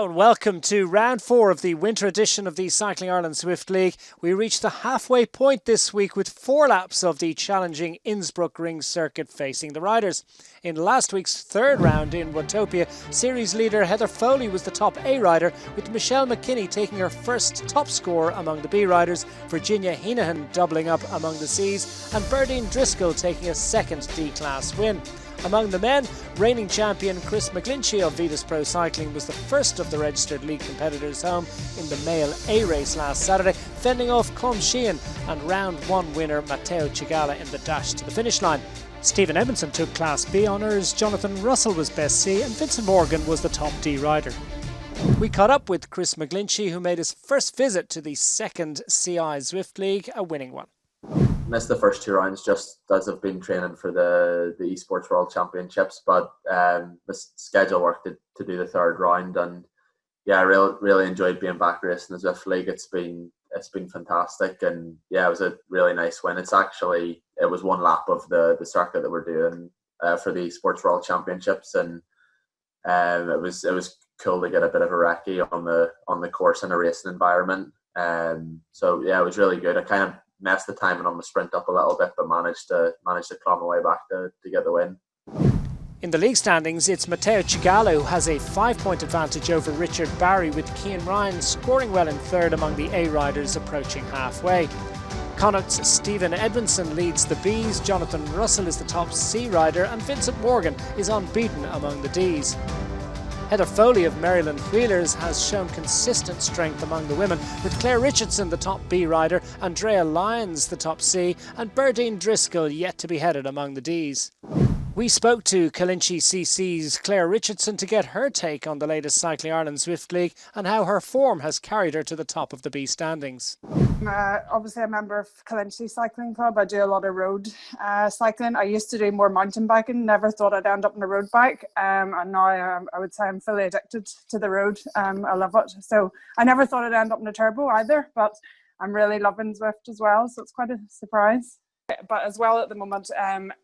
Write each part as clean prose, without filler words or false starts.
Hello and welcome to round 4 of the winter edition of the Cycling Ireland Zwift League. We reached the halfway point this week with 4 laps of the challenging Innsbruck ring circuit facing the riders. In last week's third round in Watopia, series leader Heather Foley was the top A rider, with Michelle McKinney taking her first top score among the B riders, Virginia Heenahan doubling up among the Cs, and Berdine Driscoll taking a second D-class win. Among the men, reigning champion Chris McGlinchey of Vitus Pro Cycling was the first of the registered league competitors home in the male A race last Saturday, fending off Colm Sheehan and round 1 winner Matteo Cigala in the dash to the finish line. Stephen Edmondson took Class B honours, Jonathan Russell was Best C, and Vincent Morgan was the top D rider. We caught up with Chris McGlinchey, who made his first visit to the second CI Zwift League, a winning one. Missed the first 2 rounds just as I've been training for the Esports World Championships, but the schedule worked to do the third round, and yeah, I really enjoyed being back racing the Zwift League. It's been fantastic, and yeah, it was a really nice win. It was 1 lap of the circuit that we're doing for the Esports World Championships, and it was cool to get a bit of a recce on the course in a racing environment. So yeah, it was really good. I kind of messed the timing on the sprint up a little bit, but managed to claw my way back to get the win. In the league standings, it's Matteo Cigala who has a 5-point advantage over Richard Barry, with Cian Ryan scoring well in third among the A riders approaching halfway. Connacht's Stephen Edmondson leads the Bs, Jonathan Russell is the top C rider, and Vincent Morgan is unbeaten among the Ds. Heather Foley of Maryland Wheelers has shown consistent strength among the women, with Claire Richardson the top B rider, Andrea Lyons the top C, and Berdine Driscoll yet to be headed among the Ds. We spoke to Calinchi CC's Claire Richardson to get her take on the latest Cycling Ireland Zwift League and how her form has carried her to the top of the B standings. Obviously a member of Calinchi Cycling Club. I do a lot of road cycling. I used to do more mountain biking, never thought I'd end up on a road bike, and now I would say I'm fully addicted to the road. I love it. So I never thought I'd end up in a turbo either, but I'm really loving Zwift as well, so it's quite a surprise. But as well at the moment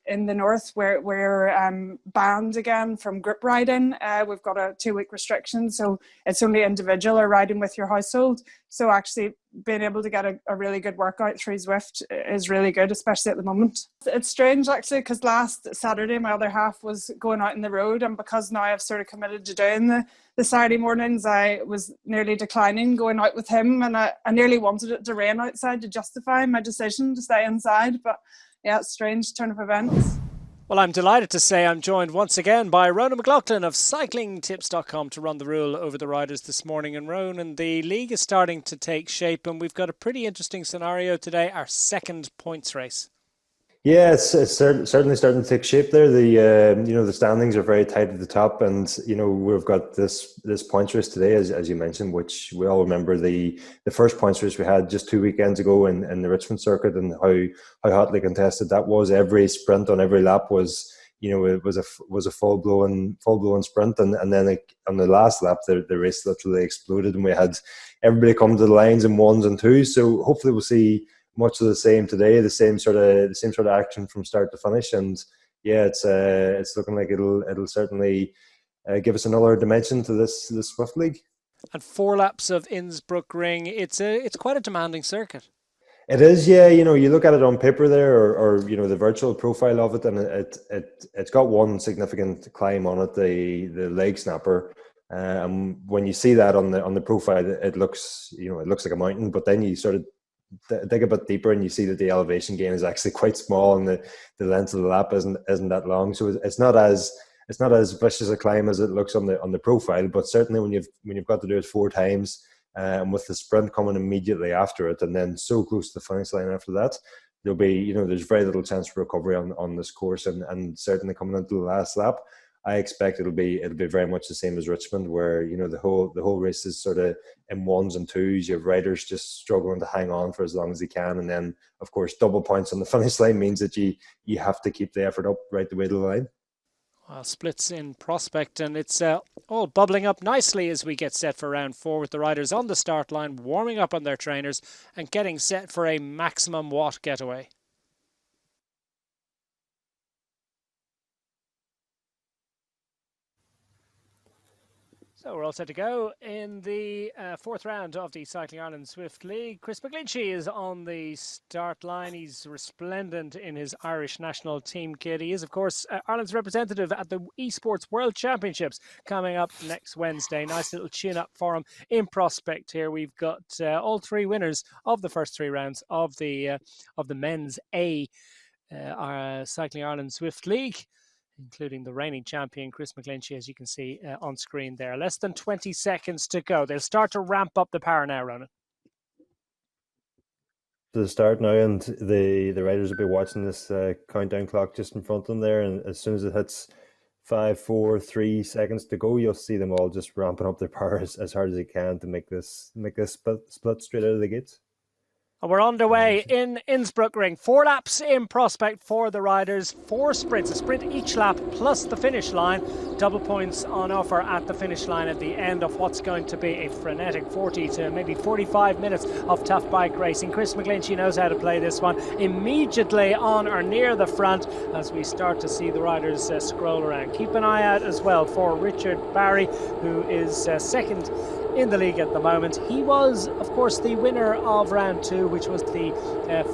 in the north we're banned again from group riding. We've got a 2-week restriction, so it's only individual or riding with your household. So actually being able to get a really good workout through Zwift is really good, especially at the moment. It's strange actually, because last Saturday my other half was going out on the road, and because now I've sort of committed to doing the Saturday mornings, I was nearly declining going out with him, and I nearly wanted it to rain outside to justify my decision to stay inside. But yeah, it's a strange turn of events. Well, I'm delighted to say I'm joined once again by Ronan McLaughlin of CyclingTips.com to run the rule over the riders this morning. And Ronan, the league is starting to take shape, and we've got a pretty interesting scenario today, our second points race. Yeah, it's certainly starting to take shape there. The standings are very tight at the top, and we've got this points race today, as you mentioned, which we all remember the first points race we had just 2 weekends ago in the Richmond circuit, and how hotly contested that was. Every sprint on every lap was it was a full blown sprint, and then on the last lap the race literally exploded, and we had everybody come to the lines in 1s and 2s. So hopefully we'll see much of the same today, the same sort of action from start to finish, and yeah, it's looking like it'll certainly give us another dimension to this Zwift League. And 4 laps of Innsbruck ring, it's quite a demanding circuit. It is, yeah. You look at it on paper there, or the virtual profile of it, and it's got one significant climb on it, the leg snapper. When you see that on the profile, it looks like a mountain, but then you sort of dig a bit deeper and you see that the elevation gain is actually quite small, and the length of the lap isn't that long. So it's not as vicious a climb as it looks on the profile, but certainly when you've got to do it 4 times, and with the sprint coming immediately after it, and then so close to the finish line after that, there'll be there's very little chance for recovery on this course, and certainly coming into the last lap, I expect it'll be very much the same as Richmond, where the whole race is sort of in 1s and 2s. You have riders just struggling to hang on for as long as they can, and then of course double points on the finish line means that you have to keep the effort up right the way to the line. Well, splits in prospect, and it's all bubbling up nicely as we get set for round 4, with the riders on the start line warming up on their trainers and getting set for a maximum watt getaway. So we're all set to go in the fourth round of the Cycling Ireland Zwift League. Chris McGlinchey is on the start line. He's resplendent in his Irish national team kit. He is, of course, Ireland's representative at the Esports World Championships coming up next Wednesday. Nice little chin-up for him in prospect here. We've got all three winners of the first three rounds of the men's Cycling Ireland Zwift League, including the reigning champion, Chris McGlinchey, as you can see on screen there. Less than 20 seconds to go. They'll start to ramp up the power now, Ronan. To the start now, and the riders will be watching this countdown clock just in front of them there, and as soon as it hits 5, 4, 3 seconds to go, you'll see them all just ramping up their power as hard as they can to make this split straight out of the gates. And we're underway in Innsbruck Ring. 4 laps in prospect for the riders. 4 sprints, a sprint each lap plus the finish line. Double points on offer at the finish line at the end of what's going to be a frenetic 40 to maybe 45 minutes of tough bike racing. Chris McGlinchey knows how to play this one. Immediately on or near the front as we start to see the riders scroll around. Keep an eye out as well for Richard Barry, who is second in the league at the moment. He was, of course, the winner of round 2, which was the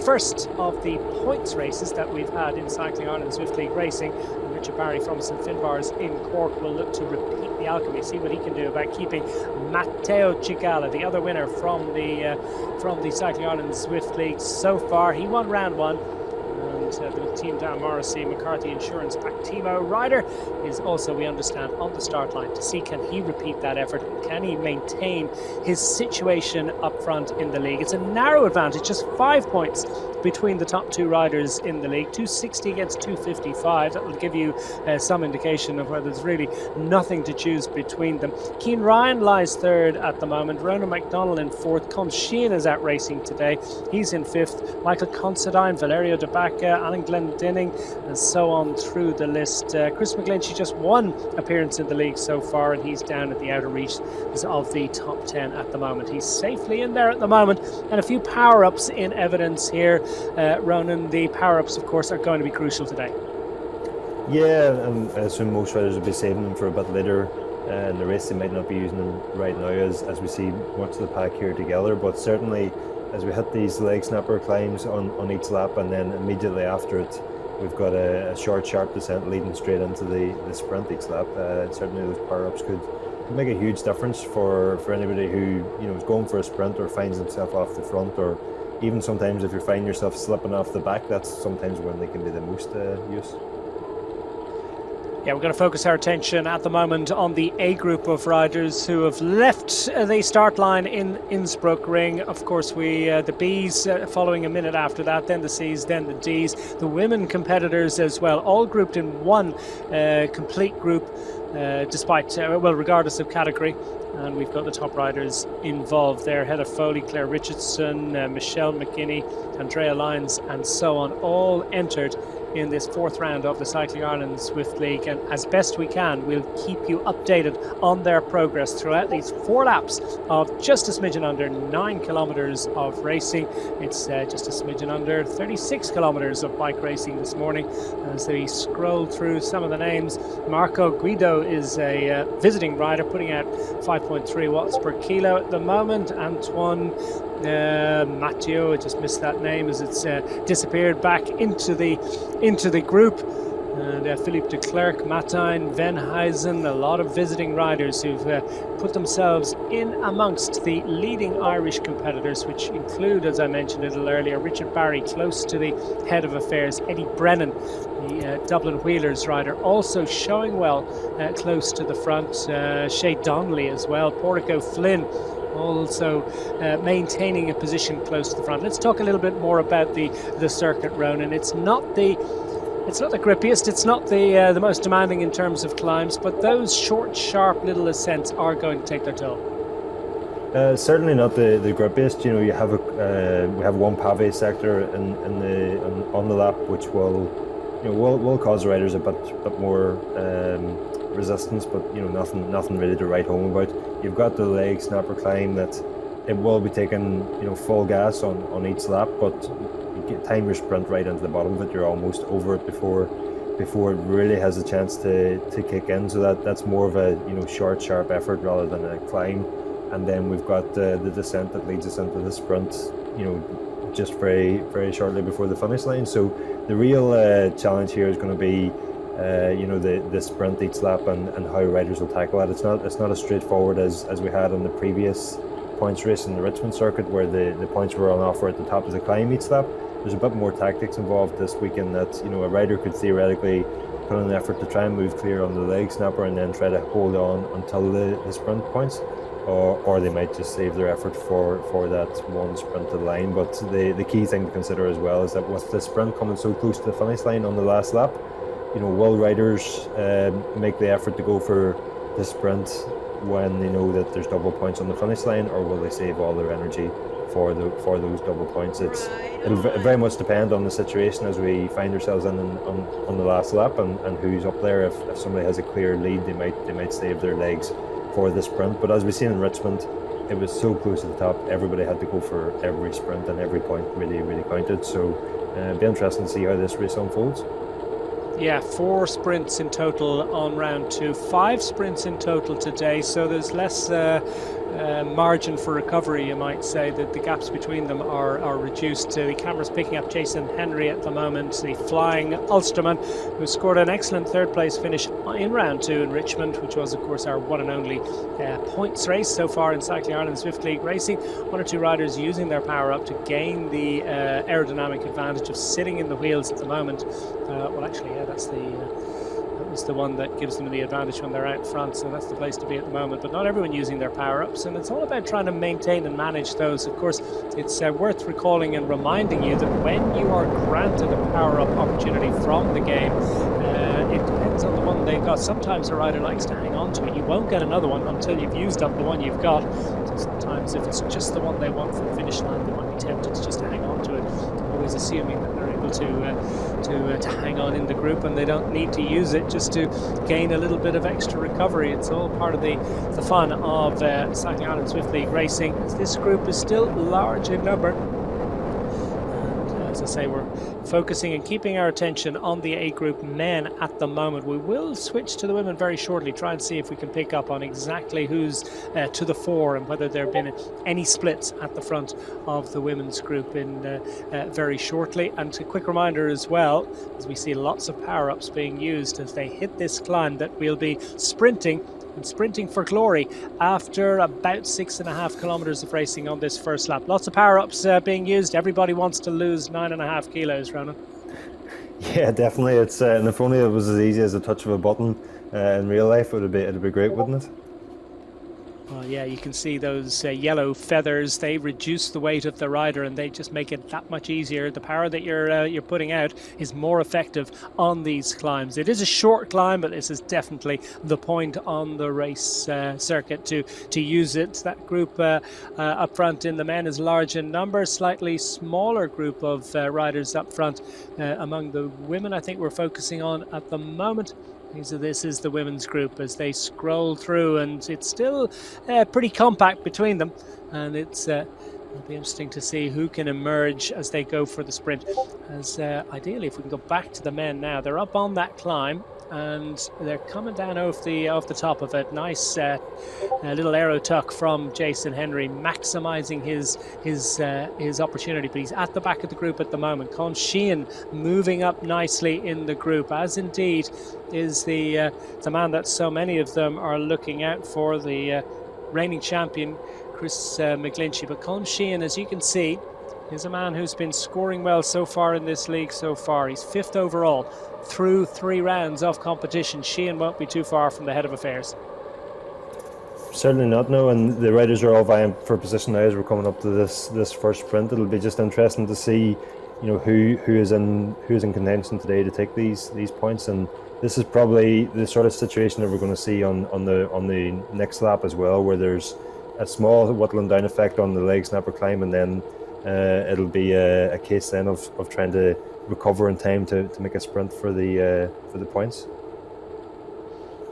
first of the points races that we've had in Cycling Ireland Zwift League racing. And Richard Barry from St Finbar's in Cork will look to repeat the alchemy, see what he can do about keeping Matteo Cigala, the other winner from the Cycling Ireland Zwift League so far. He won round 1. The team Dan Morrissey, McCarthy Insurance Pactimo rider is also, we understand, on the start line to see can he repeat that effort, can he maintain his situation up front in the league. It's a narrow advantage, just 5 points between the top 2 riders in the league, 260 against 255. That will give you some indication of where there's really nothing to choose between them. Cian Ryan lies 3rd at the moment, Ronan McDonald in 4th, Con Sheehan is out racing today, he's in 5th, Michael Considine, Valerio De Bacca, Alan Glendinning, and so on through the list. Chris McGlinchey just 1 appearance in the league so far, and he's down at the outer reach of the top 10 at the moment. He's safely in there at the moment, and a few power-ups in evidence here. Ronan, the power-ups, of course, are going to be crucial today. Yeah, I assume most riders will be saving them for a bit later in the race. They might not be using them right now as we see much of the pack here together, but certainly as we hit these leg snapper climbs on each lap, and then immediately after it we've got a short sharp descent leading straight into the sprint each lap. Certainly those power-ups could make a huge difference for anybody who is going for a sprint or finds himself off the front, or even sometimes if you're finding yourself slipping off the back, that's sometimes when they can be the most use. Yeah, we're going to focus our attention at the moment on the A group of riders who have left the start line in Innsbruck Ring. Of course, the Bs following a minute after that, then the Cs, then the Ds. The women competitors as well, all grouped in one complete group, regardless of category. And we've got the top riders involved there. Heather Foley, Claire Richardson, Michelle McGinney, Andrea Lyons, and so on, all entered in this 4th round of the Cycling Ireland Zwift League, and as best we can we'll keep you updated on their progress throughout these 4 laps of just a smidgen under 9 kilometres of racing. It's just a smidgen under 36 kilometres of bike racing this morning. As we scroll through some of the names, Marco Guido is a visiting rider putting out 5.3 watts per kilo at the moment. Antoine Matteo, I just missed that name as it's disappeared back into the group, and Philippe de Klerk, Martin Venhuizen, a lot of visiting riders who've put themselves in amongst the leading Irish competitors, which include, as I mentioned a little earlier, Richard Barry close to the head of affairs, Eddie Brennan, the Dublin Wheelers rider, also showing well close to the front, Shay Donnelly as well, Portico Flynn also maintaining a position close to the front. Let's talk a little bit more about the circuit, Ronan. It's not the grippiest, it's not the most demanding in terms of climbs, but those short, sharp little ascents are going to take their toll. Certainly not the grippiest. We have one pave sector on the lap, which will cause riders a bit more resistance, but nothing really to write home about. You've got the leg snapper climb that it will be taking full gas on each lap, but you time your sprint right into the bottom of it, you're almost over it before before it really has a chance to kick in. So that's more of a short, sharp effort rather than a climb. And then we've got the descent that leads us into the sprint, just very, very shortly before the finish line. So the real challenge here is going to be, the sprint each lap and how riders will tackle that. It's not as straightforward as we had on the previous points race in the Richmond circuit, where the points were on offer at the top of the climb each lap. There's a bit more tactics involved this weekend that a rider could theoretically put in an effort to try and move clear on the leg snapper and then try to hold on until the sprint points, or they might just save their effort for that one sprint to the line. But the key thing to consider as well is that with the sprint coming so close to the finish line on the last lap, will riders make the effort to go for the sprint when they know that there's double points on the finish line, or will they save all their energy for those double points? It'll very much depend on the situation as we find ourselves on the last lap and who's up there. If somebody has a clear lead, they might save their legs for the sprint. But as we've seen in Richmond, it was so close to the top, everybody had to go for every sprint and every point really, really counted. So it'll be interesting to see how this race unfolds. Yeah, 4 sprints in total on round 2, 5 sprints in total today, so there's less margin for recovery, you might say, that the gaps between them are reduced. The camera's picking up Jason Henry at the moment, the flying Ulsterman, who scored an excellent third place finish in round 2 in Richmond, which was of course our one and only points race so far in Cycling Ireland Zwift League racing. 1 or 2 riders using their power up to gain the aerodynamic advantage of sitting in the wheels at the moment. That was the one that gives them the advantage when they're out front, so that's the place to be at the moment. But not everyone using their power-ups, and it's all about trying to maintain and manage those. Of course, it's worth recalling and reminding you that when you are granted a power-up opportunity from the game, it depends on the one they've got. Sometimes a rider likes to hang on to it. You won't get another one until you've used up the one you've got. So sometimes if it's just the one they want for the finish line, they might be tempted to just hang on to it, always assuming that they're able to hang on in the group and they don't need to use it just to gain a little bit of extra recovery. It's all part of the fun of Cycling Ireland Zwift League racing, as this group is still large in number. As I say, we're focusing and keeping our attention on the A group men at the moment. We will switch to the women very shortly, try and see if we can pick up on exactly who's to the fore and whether there have been any splits at the front of the women's group in very shortly. And a quick reminder as well, as we see lots of power-ups being used as they hit this climb, that we'll be sprinting for glory after about 6.5 kilometers of racing on this first lap. Lots of power-ups being used. Everybody wants to lose 9.5 kilos, Ronan. Yeah, definitely. It's and if only it was as easy as a touch of a button in real life, it'd be great, wouldn't it? Well, yeah, you can see those yellow feathers. They reduce the weight of the rider and they just make it that much easier. The power that you're putting out is more effective on these climbs. It is a short climb, but this is definitely the point on the race circuit to use it. That group up front in the men is large in number. Slightly smaller group of riders up front among the women. I think we're focusing on at the moment. So this is the women's group as they scroll through, and it's still pretty compact between them, and it'll be interesting to see who can emerge as they go for the sprint. As ideally, if we can go back to the men now, they're up on that climb and they're coming down off the top of it. Nice little aero tuck from Jason Henry, maximising his opportunity, but he's at the back of the group at the moment. Colin Sheehan moving up nicely in the group, as indeed is the man that so many of them are looking out for, the reigning champion Chris McGlinchey. But Colin Sheehan, as you can see, is a man who's been scoring well so far in this league so far. He's 5th overall through 3 rounds of competition. Sheehan won't be too far from the head of affairs. Certainly not, no, and the riders are all vying for position now as we're coming up to this first sprint. It'll be just interesting to see, who is in contention today to take these points, and this is probably the sort of situation that we're going to see on the next lap as well, where there's a small whittling down effect on the leg snapper climb, and then it'll be a case then of trying to recover in time to make a sprint for the points.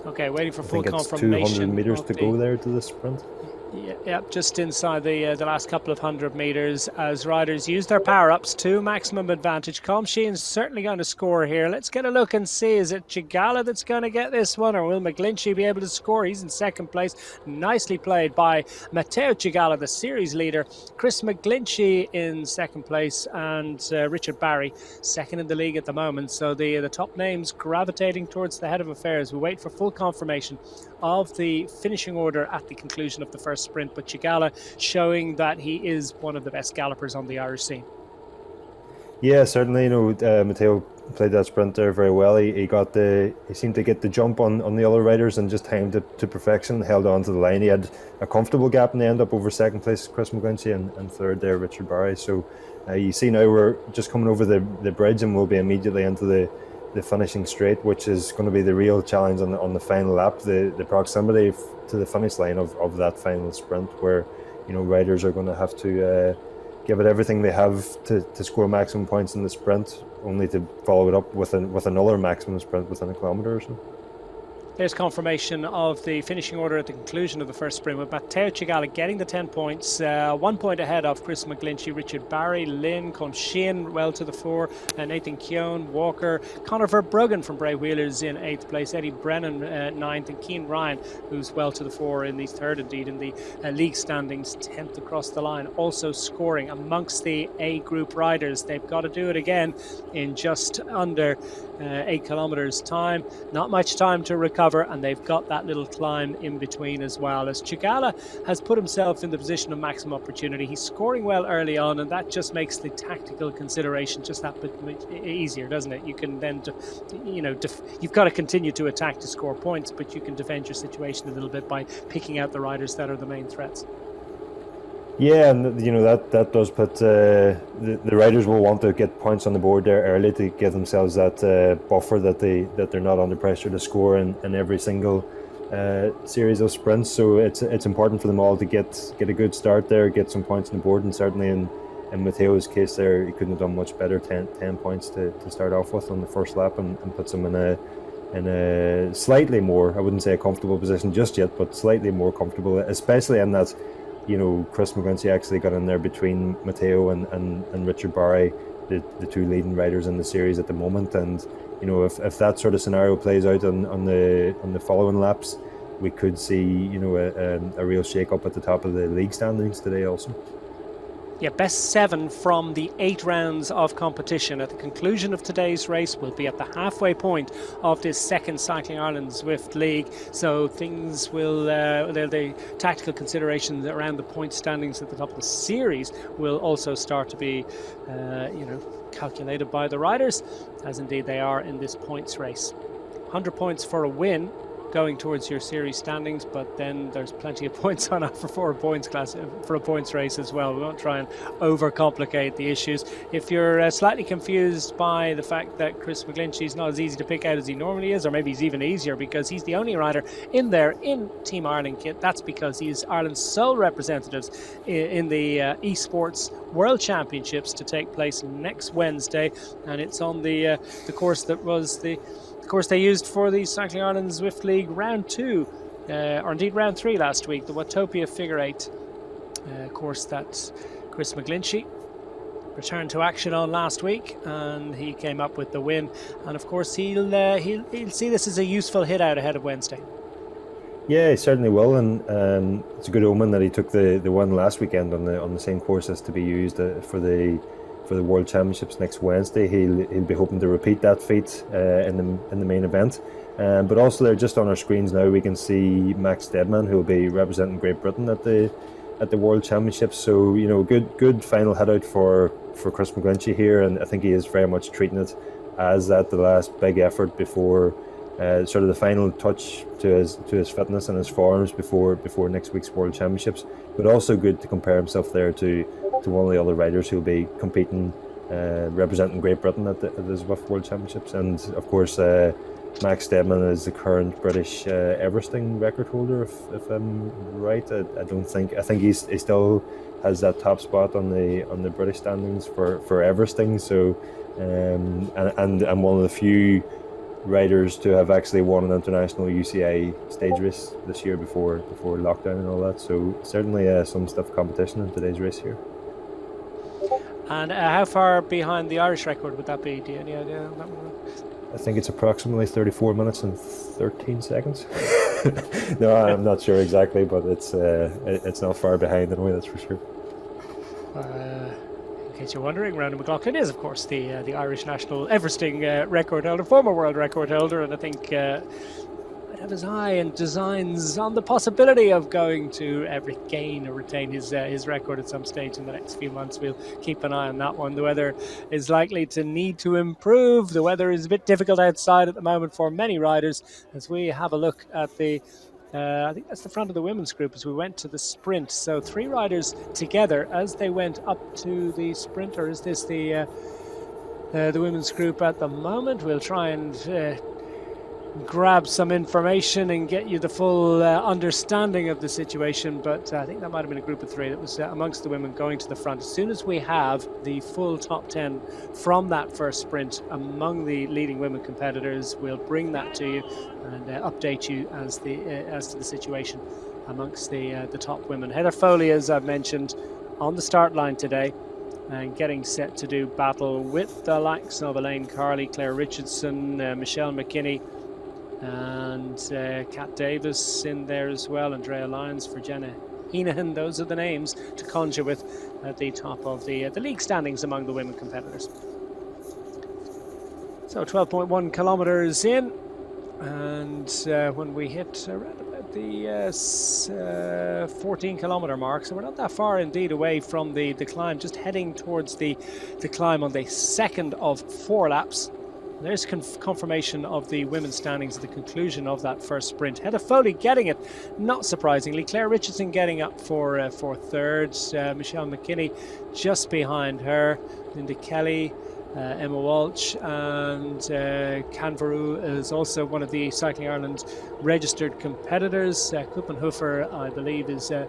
Okay, waiting for full confirmation. I think it's 200 meters to go there to the sprint. Yeah, just inside the last couple of 100 metres as riders use their power-ups to maximum advantage. Colm Sheehan's certainly going to score here. Let's get a look and see, is it Chigala that's going to get this one, or will McGlinchey be able to score? He's in second place. Nicely played by Matteo Chigala, the series leader. Chris McGlinchey in second place, and Richard Barry second in the league at the moment. So the top names gravitating towards the head of affairs. We wait for full confirmation of the finishing order at the conclusion of the first sprint, but Chigala showing that he is one of the best gallopers on the Irish scene. Yeah, certainly. Matteo played that sprint there very well. He seemed to get the jump on the other riders and just timed it to perfection, held on to the line. He had a comfortable gap in the end, up over second place Chris McGlinchey, and third there Richard Barry. So you see now we're just coming over the bridge, and we'll be immediately into the finishing straight, which is going to be the real challenge on the final lap, the proximity to the finish line of that final sprint, where riders are going to have to give it everything they have to score maximum points in the sprint, only to follow it up with another maximum sprint within a kilometre or so. There's confirmation of the finishing order at the conclusion of the first sprint, with Matteo Chigala getting the 10 points, 1 point ahead of Chris McGlinchey, Richard Barry, Lynn, Colm Sheehan well to the fore, Nathan Keown, Walker, Conor Verbruggen from Bray Wheelers in 8th place, Eddie Brennan 9th, and Cian Ryan, who's well to the fore in the third indeed in the league standings, 10th across the line, also scoring amongst the A group riders. They've got to do it again in just under 8 kilometres time. Not much time to recover, and they've got that little climb in between as well, as Chigala has put himself in the position of maximum opportunity. He's scoring well early on, and that just makes the tactical consideration just that bit easier, doesn't it? You can then you've got to continue to attack to score points, but you can defend your situation a little bit by picking out the riders that are the main threats. Yeah, and that does put the riders will want to get points on the board there early to give themselves that buffer that they're not under pressure to score in every single series of sprints. So it's important for them all to get a good start there, get some points on the board, and certainly in Matteo's case there, he couldn't have done much better. 10 points to start off with on the first lap, and puts him in a slightly more, I wouldn't say a comfortable position just yet, but slightly more comfortable, especially in that Chris McGlinchey actually got in there between Matteo and Richard Barry, the two leading riders in the series at the moment. And if that sort of scenario plays out on the following laps, we could see a real shake up at the top of the league standings today also. Yeah, best 7 from the 8 rounds of competition at the conclusion of today's race will be at the halfway point of this second Cycling Ireland Zwift League. So things will, the tactical considerations around the point standings at the top of the series will also start to be, calculated by the riders, as indeed they are in this points race. 100 points for a win, going towards your series standings, but then there's plenty of points on offer for a points race as well. We won't try and overcomplicate the issues. If you're slightly confused by the fact that Chris McGlinchey's not as easy to pick out as he normally is, or maybe he's even easier because he's the only rider in there in Team Ireland kit, that's because he's Ireland's sole representative in the eSports World Championships to take place next Wednesday, and it's on the course that was the course they used for the Cycling Ireland Zwift League round 2, or indeed round 3 last week, the Watopia Figure 8 course that Chris McGlinchey returned to action on last week, and he came up with the win. And of course he'll see this as a useful hit out ahead of Wednesday. Yeah, he certainly will, and it's a good omen that he took the one last weekend on the same course as to be used for the World Championships next Wednesday. He'll be hoping to repeat that feat in the main event. But also there, just on our screens now, we can see Max Stedman, who will be representing Great Britain at the World Championships. So good final head out for Chris McGlinchey here, and I think he is very much treating it as the last big effort before sort of the final touch to his fitness and his forms before next week's World Championships. But also good to compare himself there to one of the other riders who'll be competing, representing Great Britain at the Zwift World Championships. And of course Max Stedman is the current British Everesting record holder, if I'm right. I think he still has that top spot on the British standings for Everesting. So and one of the few riders to have actually won an international UCI stage race this year before lockdown and all that. So certainly some stiff competition in today's race here. And how far behind the Irish record would that be? Do you have any idea on that one? I think it's approximately 34 minutes and 13 seconds. No, I'm not sure exactly, but it's not far behind anyway, that's for sure. In case you're wondering, Ronan McLaughlin is, of course, the Irish national Everesting record holder, former world record holder, and I think might have his eye and designs on the possibility of going to gain or retain his record at some stage in the next few months. We'll keep an eye on that one. The weather is likely to need to improve. The weather is a bit difficult outside at the moment for many riders. As we have a look at the I think that's the front of the women's group as we went to the sprint. So 3 riders together as they went up to the sprint. Or is this the women's group at the moment? We'll try and grab some information and get you the full understanding of the situation, but I think that might have been a group of 3 that was amongst the women going to the front. As soon as we have the full top 10 from that first sprint among the leading women competitors, we'll bring that to you and update you as to the situation amongst the top women. Heather Foley, as I've mentioned, on the start line today and getting set to do battle with the likes of Elaine Carley, Claire Richardson, Michelle McKinney, and Kat Davis in there as well, Andrea Lyons, Virginia Heenan. Those are the names to conjure with at the top of the league standings among the women competitors. So 12.1 kilometres in, and when we hit around about the 14 kilometre mark, so we're not that far indeed away from the climb, just heading towards the climb on the second of 4 laps. There's confirmation of the women's standings at the conclusion of that first sprint. Heather Foley getting it, not surprisingly. Claire Richardson getting up for third. Michelle McKinney just behind her. Linda Kelly, Emma Walsh, and Canvaroo is also one of the Cycling Ireland registered competitors. Kuppenhofer, I believe, is a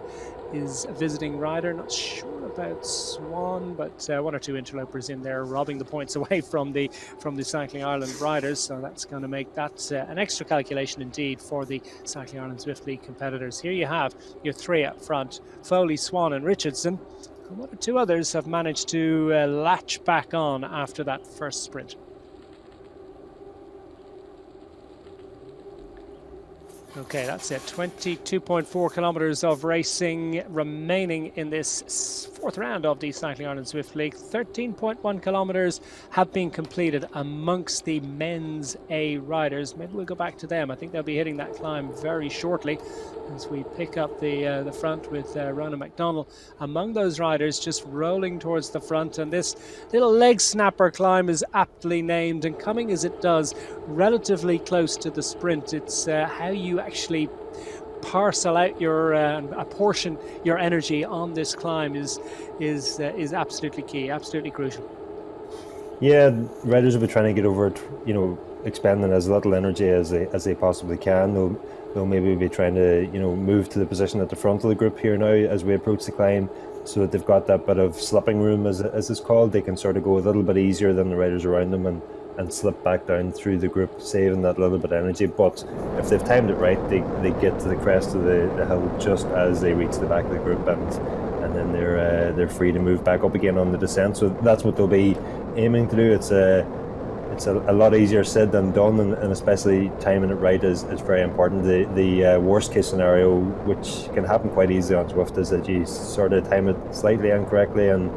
visiting rider. Not sure about Swan, but 1 or 2 interlopers in there robbing the points away from the Cycling Ireland riders. So that's going to make that an extra calculation indeed for the Cycling Ireland Zwift League competitors. Here you have your 3 up front: Foley, Swan, and Richardson. And 1 or 2 others have managed to latch back on after that first sprint. Okay, that's it. 22.4 kilometres of racing remaining in this 4th round of the Cycling Ireland Zwift League. 13.1 kilometres have been completed amongst the men's A riders. Maybe we'll go back to them. I think they'll be hitting that climb very shortly as we pick up the front with Ronan McDonald among those riders, just rolling towards the front. And this little leg snapper climb is aptly named, and coming as it does relatively close to the sprint. It's how you actually parcel out your apportion your energy on this climb is absolutely key, absolutely crucial. Yeah, riders will be trying to get over it, expending as little energy as they possibly can. They'll maybe be trying to move to the position at the front of the group here now as we approach the climb, so that they've got that bit of slipping room, as it's called. They can sort of go a little bit easier than the riders around them and slip back down through the group, saving that little bit of energy. But if they've timed it right, they get to the crest of the hill just as they reach the back of the group, and then they're free to move back up again on the descent. So that's what they'll be aiming to do. It's a lot easier said than done, and especially timing it right is very important. The worst case scenario, which can happen quite easily on Zwift, is that you sort of time it slightly incorrectly, and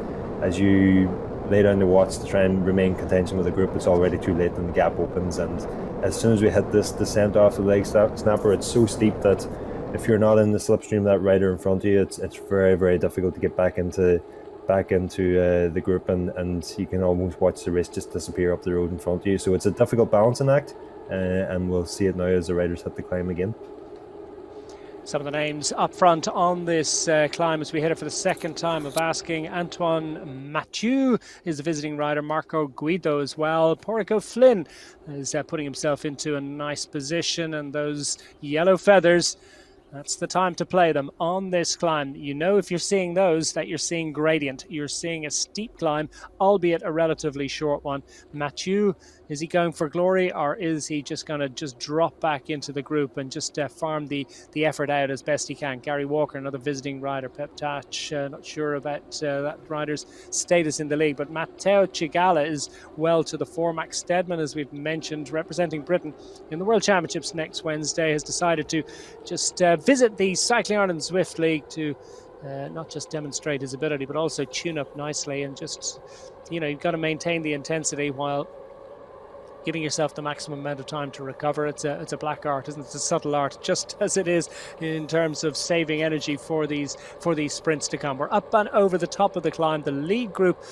as you lay down the watts to try and remain contention with the group, it's already too late and the gap opens. And as soon as we hit this descent off the leg snapper, it's so steep that if you're not in the slipstream of that rider in front of you, it's very, very difficult to get back into the group, and you can almost watch the race just disappear up the road in front of you. So it's a difficult balancing act, and we'll see it now as the riders hit the climb again. Some of the names up front on this climb as we hit it for the second time of asking. Antoine Mathieu is the visiting rider. Marco Guido as well. Porrico Flynn is putting himself into a nice position, and those yellow feathers, that's the time to play them on this climb. If you're seeing those, that you're seeing gradient. You're seeing a steep climb, albeit a relatively short one. Mathieu Is he going for glory, or is he just going to just drop back into the group and just farm the effort out as best he can? Gary Walker, another visiting rider, Pep Tatch, not sure about that rider's status in the league, but Matteo Cigala is well to the fore. Max Stedman, as we've mentioned, representing Britain in the World Championships next Wednesday, has decided to just visit the Cycling Ireland Zwift League to not just demonstrate his ability, but also tune up nicely and just, you've got to maintain the intensity while giving yourself the maximum amount of time to recover. It's a black art, isn't it? It's a subtle art, just as it is in terms of saving energy for these sprints to come. We're up and over the top of the climb. The lead group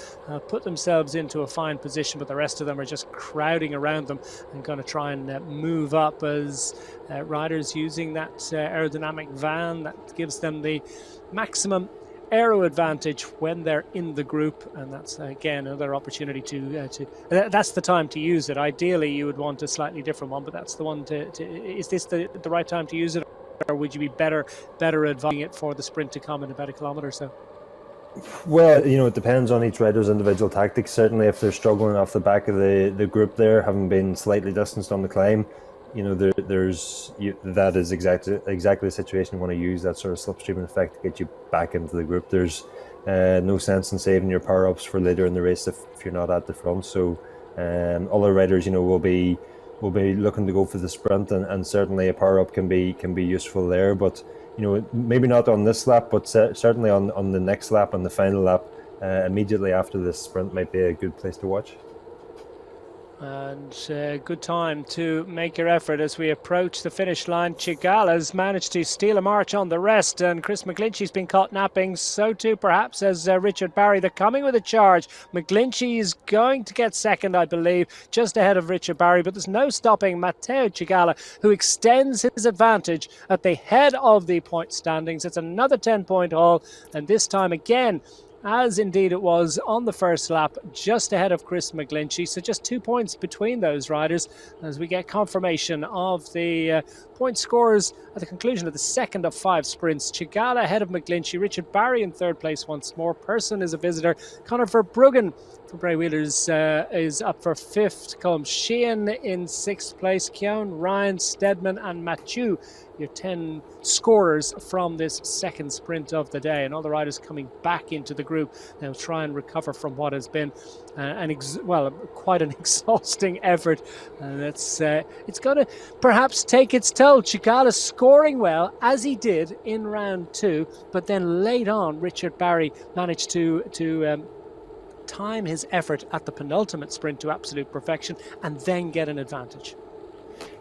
put themselves into a fine position, but the rest of them are just crowding around them and going to try and move up as riders using that aerodynamic van that gives them the maximum aero advantage when they're in the group, and that's again another opportunity to that's the time to use it. Ideally you would want a slightly different one, but that's the one to is this the right time to use it, or would you be better advising it for the sprint to come in about a kilometre or so? Well, it depends on each rider's individual tactics. Certainly if they're struggling off the back of the group there, having been slightly distanced on the climb, that is exactly the situation you want to use, that sort of slipstream effect to get you back into the group. There's no sense in saving your power-ups for later in the race if you're not at the front. So other riders, will be looking to go for the sprint, and certainly a power-up can be useful there. But maybe not on this lap, but certainly on the next lap, on the final lap, immediately after this sprint might be a good place to watch. And good time to make your effort as we approach the finish line. Cigala's managed to steal a march on the rest, and Chris McGlinchey's been caught napping. So too perhaps as Richard Barry. They're coming with a charge. McGlinchey is going to get second, I believe, just ahead of Richard Barry, but there's no stopping Matteo Cigala, who extends his advantage at the head of the point standings. It's another 10-point haul, and this time again, as indeed it was on the first lap, just ahead of Chris McGlinchey. So just 2 points between those riders as we get confirmation of the point scorers at the conclusion of the second of 5 sprints. Cigala ahead of McGlinchey, Richard Barry in third place once more. Person is a visitor. Conor Verbruggen for Bray Wheelers is up for 5th. Colm Sheehan in 6th place. Keown, Ryan, Stedman and Mathieu, your 10 scorers from this second sprint of the day. And all the riders coming back into the group. They'll try and recover from what has been quite an exhausting effort. And it's going to perhaps take its toll. Cigala scoring well, as he did in round 2. But then late on, Richard Barry managed to time his effort at the penultimate sprint to absolute perfection and then get an advantage.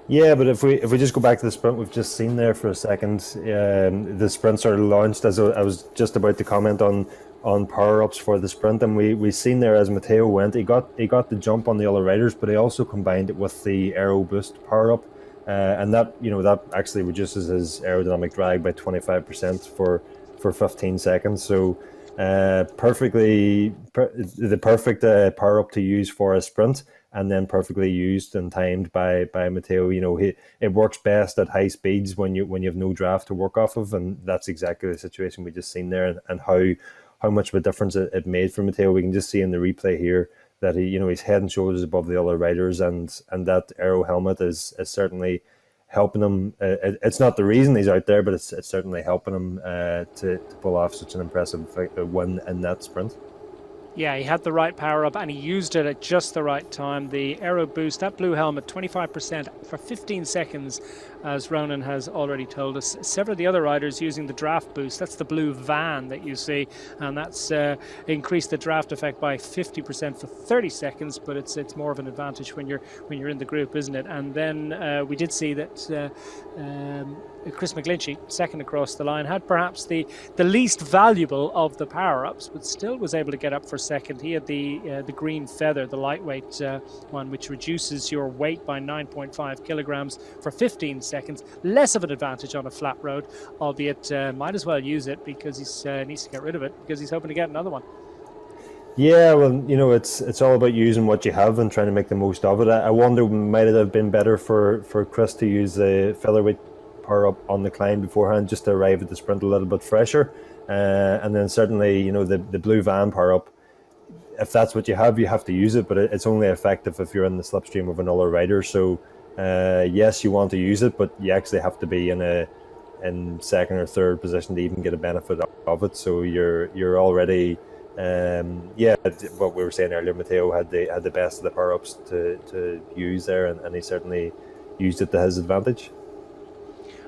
Yeah, but if we just go back to the sprint we've just seen there for a second, the sprint sort of launched, as I was just about to comment on power-ups for the sprint, and we seen there as Matteo went, he got the jump on the other riders, but he also combined it with the aero boost power-up, and that actually reduces his aerodynamic drag by 25% for 15 seconds. So the perfect power-up to use for a sprint, and then perfectly used and timed by Matteo. It works best at high speeds when you have no draft to work off of, and that's exactly the situation we just seen there, and how much of a difference it made for Matteo. We can just see in the replay here that he's head and shoulders above the other riders, and that aero helmet is certainly helping him. It's not the reason he's out there, but it's certainly helping him to pull off such an impressive win in that sprint. Yeah, he had the right power up and he used it at just the right time. The aero boost, that blue helmet, 25% for 15 seconds, as Ronan has already told us. Several of the other riders using the draft boost, that's the blue van that you see, and that's increased the draft effect by 50% for 30 seconds, but it's more of an advantage when you're in the group, isn't it? And then we did see that Chris McGlinchey, second across the line, had perhaps the least valuable of the power-ups, but still was able to get up for second. He had the green feather, the lightweight one, which reduces your weight by 9.5 kilograms for 15 seconds. Less of an advantage on a flat road, albeit might as well use it because he needs to get rid of it because he's hoping to get another one. Yeah, well, it's all about using what you have and trying to make the most of it. I wonder, might it have been better for Chris to use the featherweight power up on the climb beforehand, just to arrive at the sprint a little bit fresher, and then certainly the blue van power up. if that's what you have to use it, but it's only effective if you're in the slipstream of another rider. So yes, you want to use it, but you actually have to be in second or third position to even get a benefit of it. So you're already what we were saying earlier, Matteo had the best of the power ups to use there, and he certainly used it to his advantage.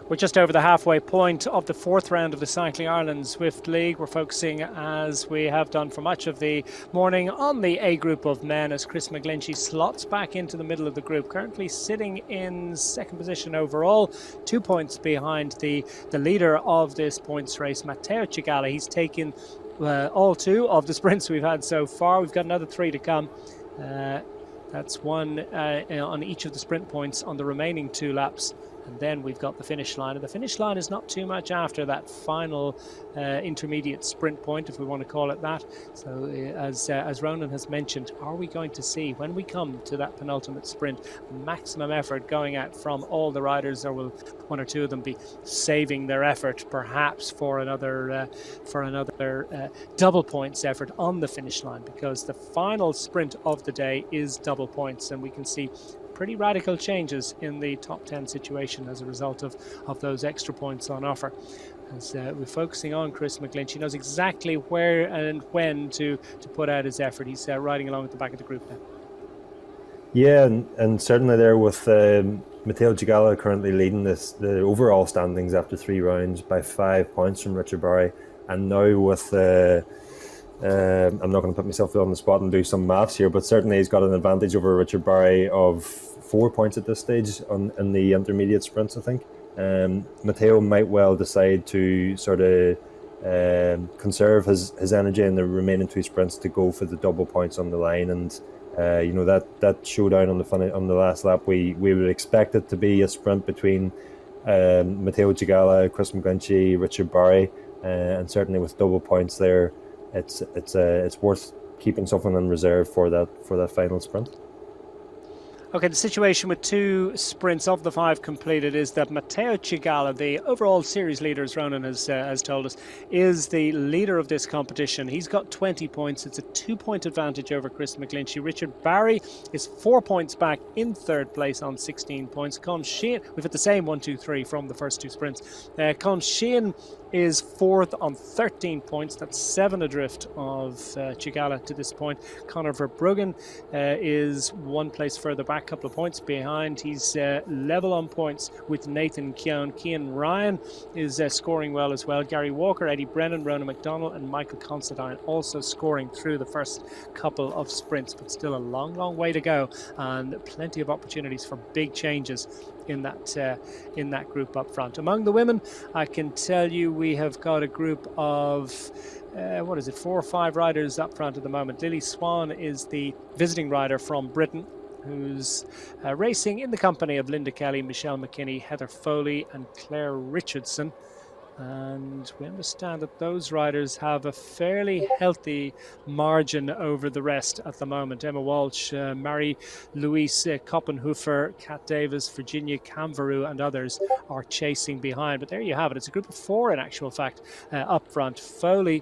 We're just over the halfway point of the fourth round of the Cycling Ireland Zwift League. We're focusing, as we have done for much of the morning, on the A group of men as Chris McGlinchey slots back into the middle of the group, currently sitting in second position overall, 2 points behind the leader of this points race, Matteo Cigala. He's taken all 2 of the sprints we've had so far. We've got another 3 to come. That's one on each of the sprint points on the remaining 2 laps. And then we've got the finish line. And the finish line is not too much after that final intermediate sprint point, if we want to call it that. So as Ronan has mentioned, are we going to see, when we come to that penultimate sprint, maximum effort going out from all the riders, or will 1 or 2 of them be saving their effort perhaps for another double points effort on the finish line? Because the final sprint of the day is double points, and we can see pretty radical changes in the top 10 situation as a result of those extra points on offer. As we're focusing on Chris McGlinchey, he knows exactly where and when to put out his effort. He's riding along at the back of the group now. Yeah, and certainly there with Matteo Cigala currently leading the overall standings after 3 rounds by 5 points from Richard Barry, and now with I'm not going to put myself on the spot and do some maths here, but certainly he's got an advantage over Richard Barry of 4 points at this stage in the intermediate sprints, I think. Matteo might well decide to sort of conserve his energy in the remaining 2 sprints to go for the double points on the line, and that showdown on the last lap, we would expect it to be a sprint between Matteo Cigala, Chris McGlinchey, Richard Barry, and certainly with double points there, it's worth keeping something in reserve for that final sprint. Okay, the situation with 2 sprints of the 5 completed is that Matteo Cigala, the overall series leader, as Ronan has told us, is the leader of this competition. He's got 20 points. It's a 2-point advantage over Chris McGlinchey. Richard Barry is 4 points back in third place on 16 points. Con Sheehan, we've had the same 1, 2, 3 from the first 2 sprints. Con Sheehan is 4th on 13 points. That's 7 adrift of Cigala to this point. Conor Verbruggen is 1 place further back, couple of points behind. He's level on points with Nathan Keown. Cian Ryan is scoring well as well. Gary Walker, Eddie Brennan, Rona McDonald and Michael Considine also scoring through the first couple of sprints, but still a long way to go, and plenty of opportunities for big changes in that group up front. Among the women, I can tell you we have got a group of 4 or 5 riders up front at the moment. Lily Swan is the visiting rider from Britain, who's racing in the company of Linda Kelly, Michelle McKinney, Heather Foley and Claire Richardson. And we understand that those riders have a fairly healthy margin over the rest at the moment. Emma Walsh, Mary Louise Koppenhofer, Kat Davis, Virginia Camveru and others are chasing behind. But there you have it. It's a group of 4 in actual fact up front. Foley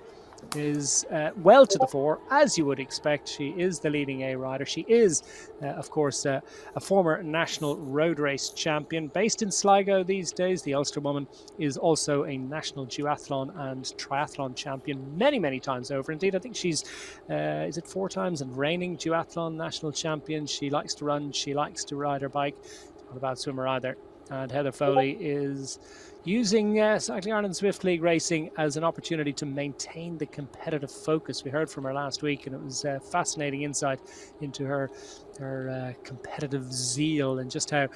is well to the fore, as you would expect. She is the leading A rider. She is, of course, a former national road race champion based in Sligo these days. The Ulster woman is also a national duathlon and triathlon champion many times over. Indeed, I think she's, is it 4 times, and reigning duathlon national champion. She likes to run, she likes to ride her bike. Not a bad swimmer either. And Heather Foley is using Cycling Ireland Zwift League racing as an opportunity to maintain the competitive focus. We heard from her last week, and it was fascinating insight into her competitive zeal and just how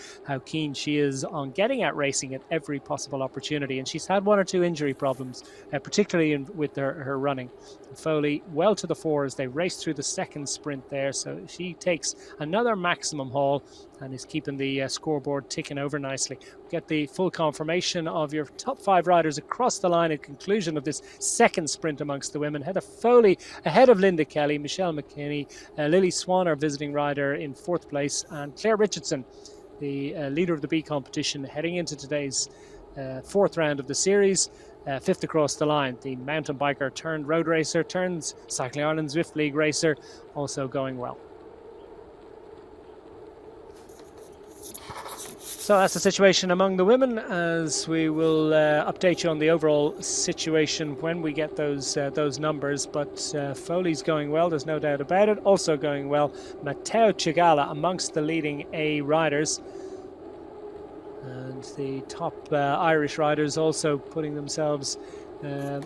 keen she is on getting out racing at every possible opportunity. And she's had 1 or 2 injury problems, particularly with her running. Foley well to the fore as they race through the second sprint there, so she takes another maximum haul and is keeping the scoreboard ticking over nicely. Get the full confirmation of your top 5 riders across the line at conclusion of this second sprint amongst the women. Heather Foley ahead of Linda Kelly, Michelle McKinney, Lily Swan, our visiting rider, in 4th place, and Claire Richardson, the leader of the B competition, heading into today's fourth round of the series. Fifth across the line, the mountain biker turned road racer, turns Cycling Ireland Zwift League racer, also going well. So that's the situation among the women, as we will update you on the overall situation when we get those numbers. But Foley's going well, there's no doubt about it. Also going well, Matteo Cigala amongst the leading A riders. And the top Irish riders also putting themselves in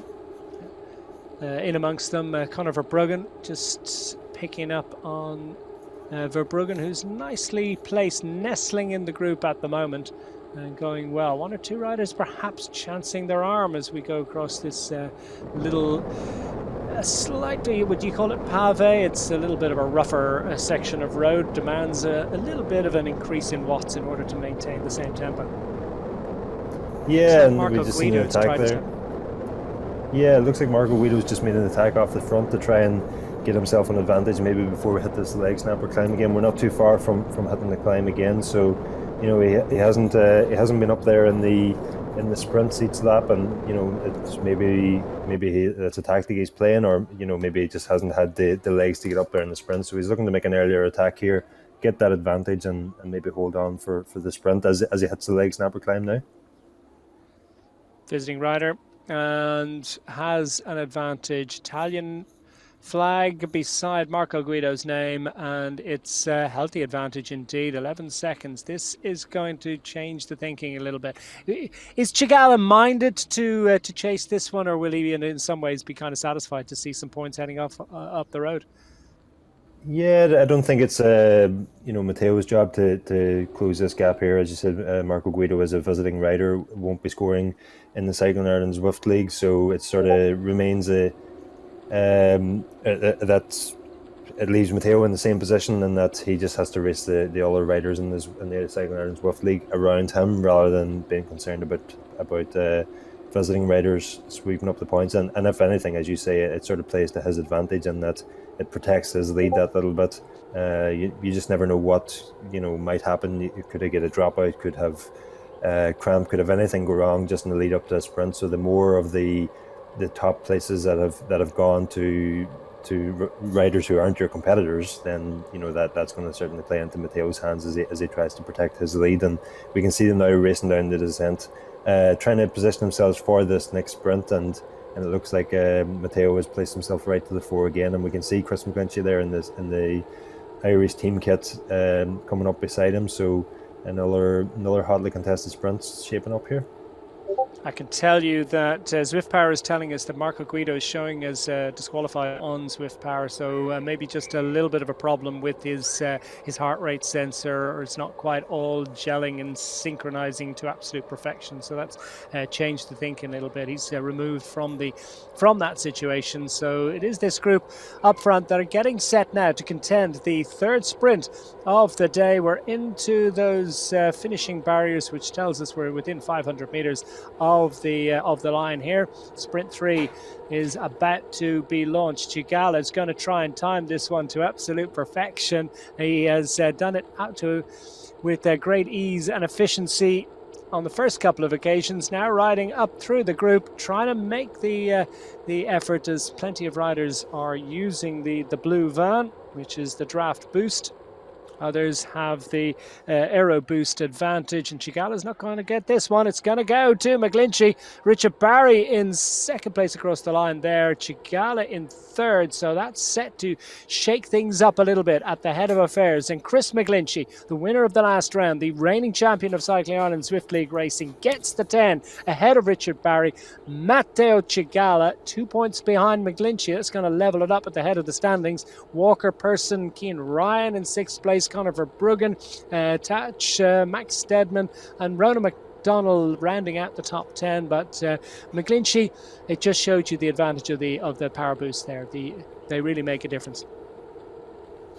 amongst them. Conor Verbruggen just picking up on Verbruggen, who's nicely placed, nestling in the group at the moment and going well. One or two riders perhaps chancing their arm as we go across this little slightly, would you call it pave? It's a little bit of a rougher section of road, demands a little bit of an increase in watts in order to maintain the same tempo. Yeah, So and Marco we just seen Guido an attack there. Yeah, it looks like Marco Guido's just made an attack off the front to try and get himself an advantage maybe before we hit this leg snapper climb again. We're not too far from hitting the climb again, so you know he hasn't been up there in the sprint seats lap, and you know it's maybe it's a tactic he's playing, or you know maybe he just hasn't had the legs to get up there in the sprint, so he's looking to make an earlier attack here, get that advantage, and maybe hold on for the sprint as he hits the leg snapper climb now. Visiting rider and has an advantage. Italian flag beside Marco Guido's name, and it's a healthy advantage indeed. 11 seconds. This is going to change the thinking a little bit. Is Cigala minded to chase this one, or will he in some ways be kind of satisfied to see some points heading off up the road? Yeah, I don't think it's Matteo's job to close this gap here. As you said, Marco Guido as a visiting rider won't be scoring in the Cycling Ireland Zwift League, so it sort of remains it leaves Matteo in the same position, and that he just has to race the other riders in the Cycling Ireland Zwift League around him, rather than being concerned about visiting riders sweeping up the points. And if anything, as you say, it sort of plays to his advantage, in that it protects his lead that little bit. You just never know what might happen. Could he get a dropout? Could have cramp? Could have anything go wrong just in the lead up to a sprint? So the more of the top places that have gone to riders who aren't your competitors, then that's going to certainly play into Matteo's hands as he tries to protect his lead. And we can see them now racing down the descent, trying to position themselves for this next sprint, and it looks like Matteo has placed himself right to the fore again, and we can see Chris McGlinchey there in the Irish team kit coming up beside him. So another hotly contested sprint shaping up here. I can tell you that Zwift Power is telling us that Marco Guido is showing as disqualified on Zwift Power, so maybe just a little bit of a problem with his heart rate sensor, or it's not quite all gelling and synchronizing to absolute perfection. So that's changed the thinking a little bit. He's removed from that situation. So it is this group up front that are getting set now to contend the third sprint of the day. We're into those finishing barriers, which tells us we're within 500 meters of the line here. Sprint 3 is about to be launched. Cigala is going to try and time this one to absolute perfection. He has done it with great ease and efficiency on the first couple of occasions. Now riding up through the group, trying to make the effort, as plenty of riders are using the blue van, which is the draft boost. Others have the Aero Boost advantage, and Cigala's not going to get this one. It's going to go to McGlinchey. Richard Barry in second place across the line there. Cigala in third, so that's set to shake things up a little bit at the head of affairs. And Chris McGlinchey, the winner of the last round, the reigning champion of Cycling Ireland Zwift League racing, gets the 10 ahead of Richard Barry. Matteo Cigala 2 points behind McGlinchey. That's going to level it up at the head of the standings. Walker Person, Cian Ryan in sixth place. Conor Verbruggen, Tatch, Max Stedman and Rona McDonald rounding out the top 10. But McGlinchey, it just showed you the advantage of the power boost there. They really make a difference.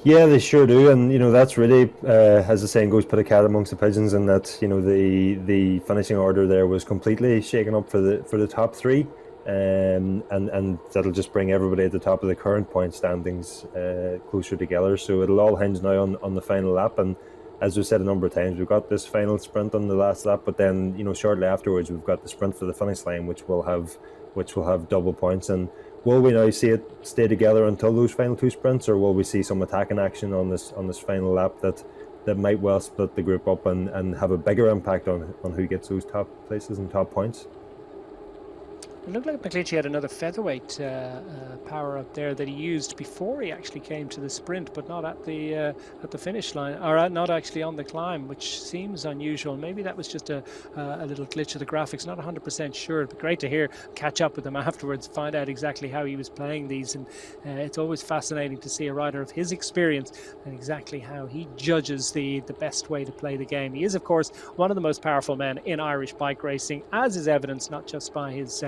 Yeah, they sure do, and that's really, as the saying goes, put a cat amongst the pigeons, and that the finishing order there was completely shaken up for the top three. And that'll just bring everybody at the top of the current point standings closer together. So it'll all hinge now on the final lap, and as we said a number of times, we've got this final sprint on the last lap, but then shortly afterwards we've got the sprint for the finish line, which will have double points. And will we now see it stay together until those final two sprints, or will we see some attacking action on this final lap that might well split the group up and have a bigger impact on who gets those top places and top points? It looked like McLeish had another featherweight power up there that he used before he actually came to the sprint, but not at the finish line, or not actually on the climb, which seems unusual. Maybe that was just a little glitch of the graphics. Not 100% sure, but great to catch up with him afterwards, find out exactly how he was playing these. And it's always fascinating to see a rider of his experience and exactly how he judges the best way to play the game. He is, of course, one of the most powerful men in Irish bike racing, as is evidenced not just by his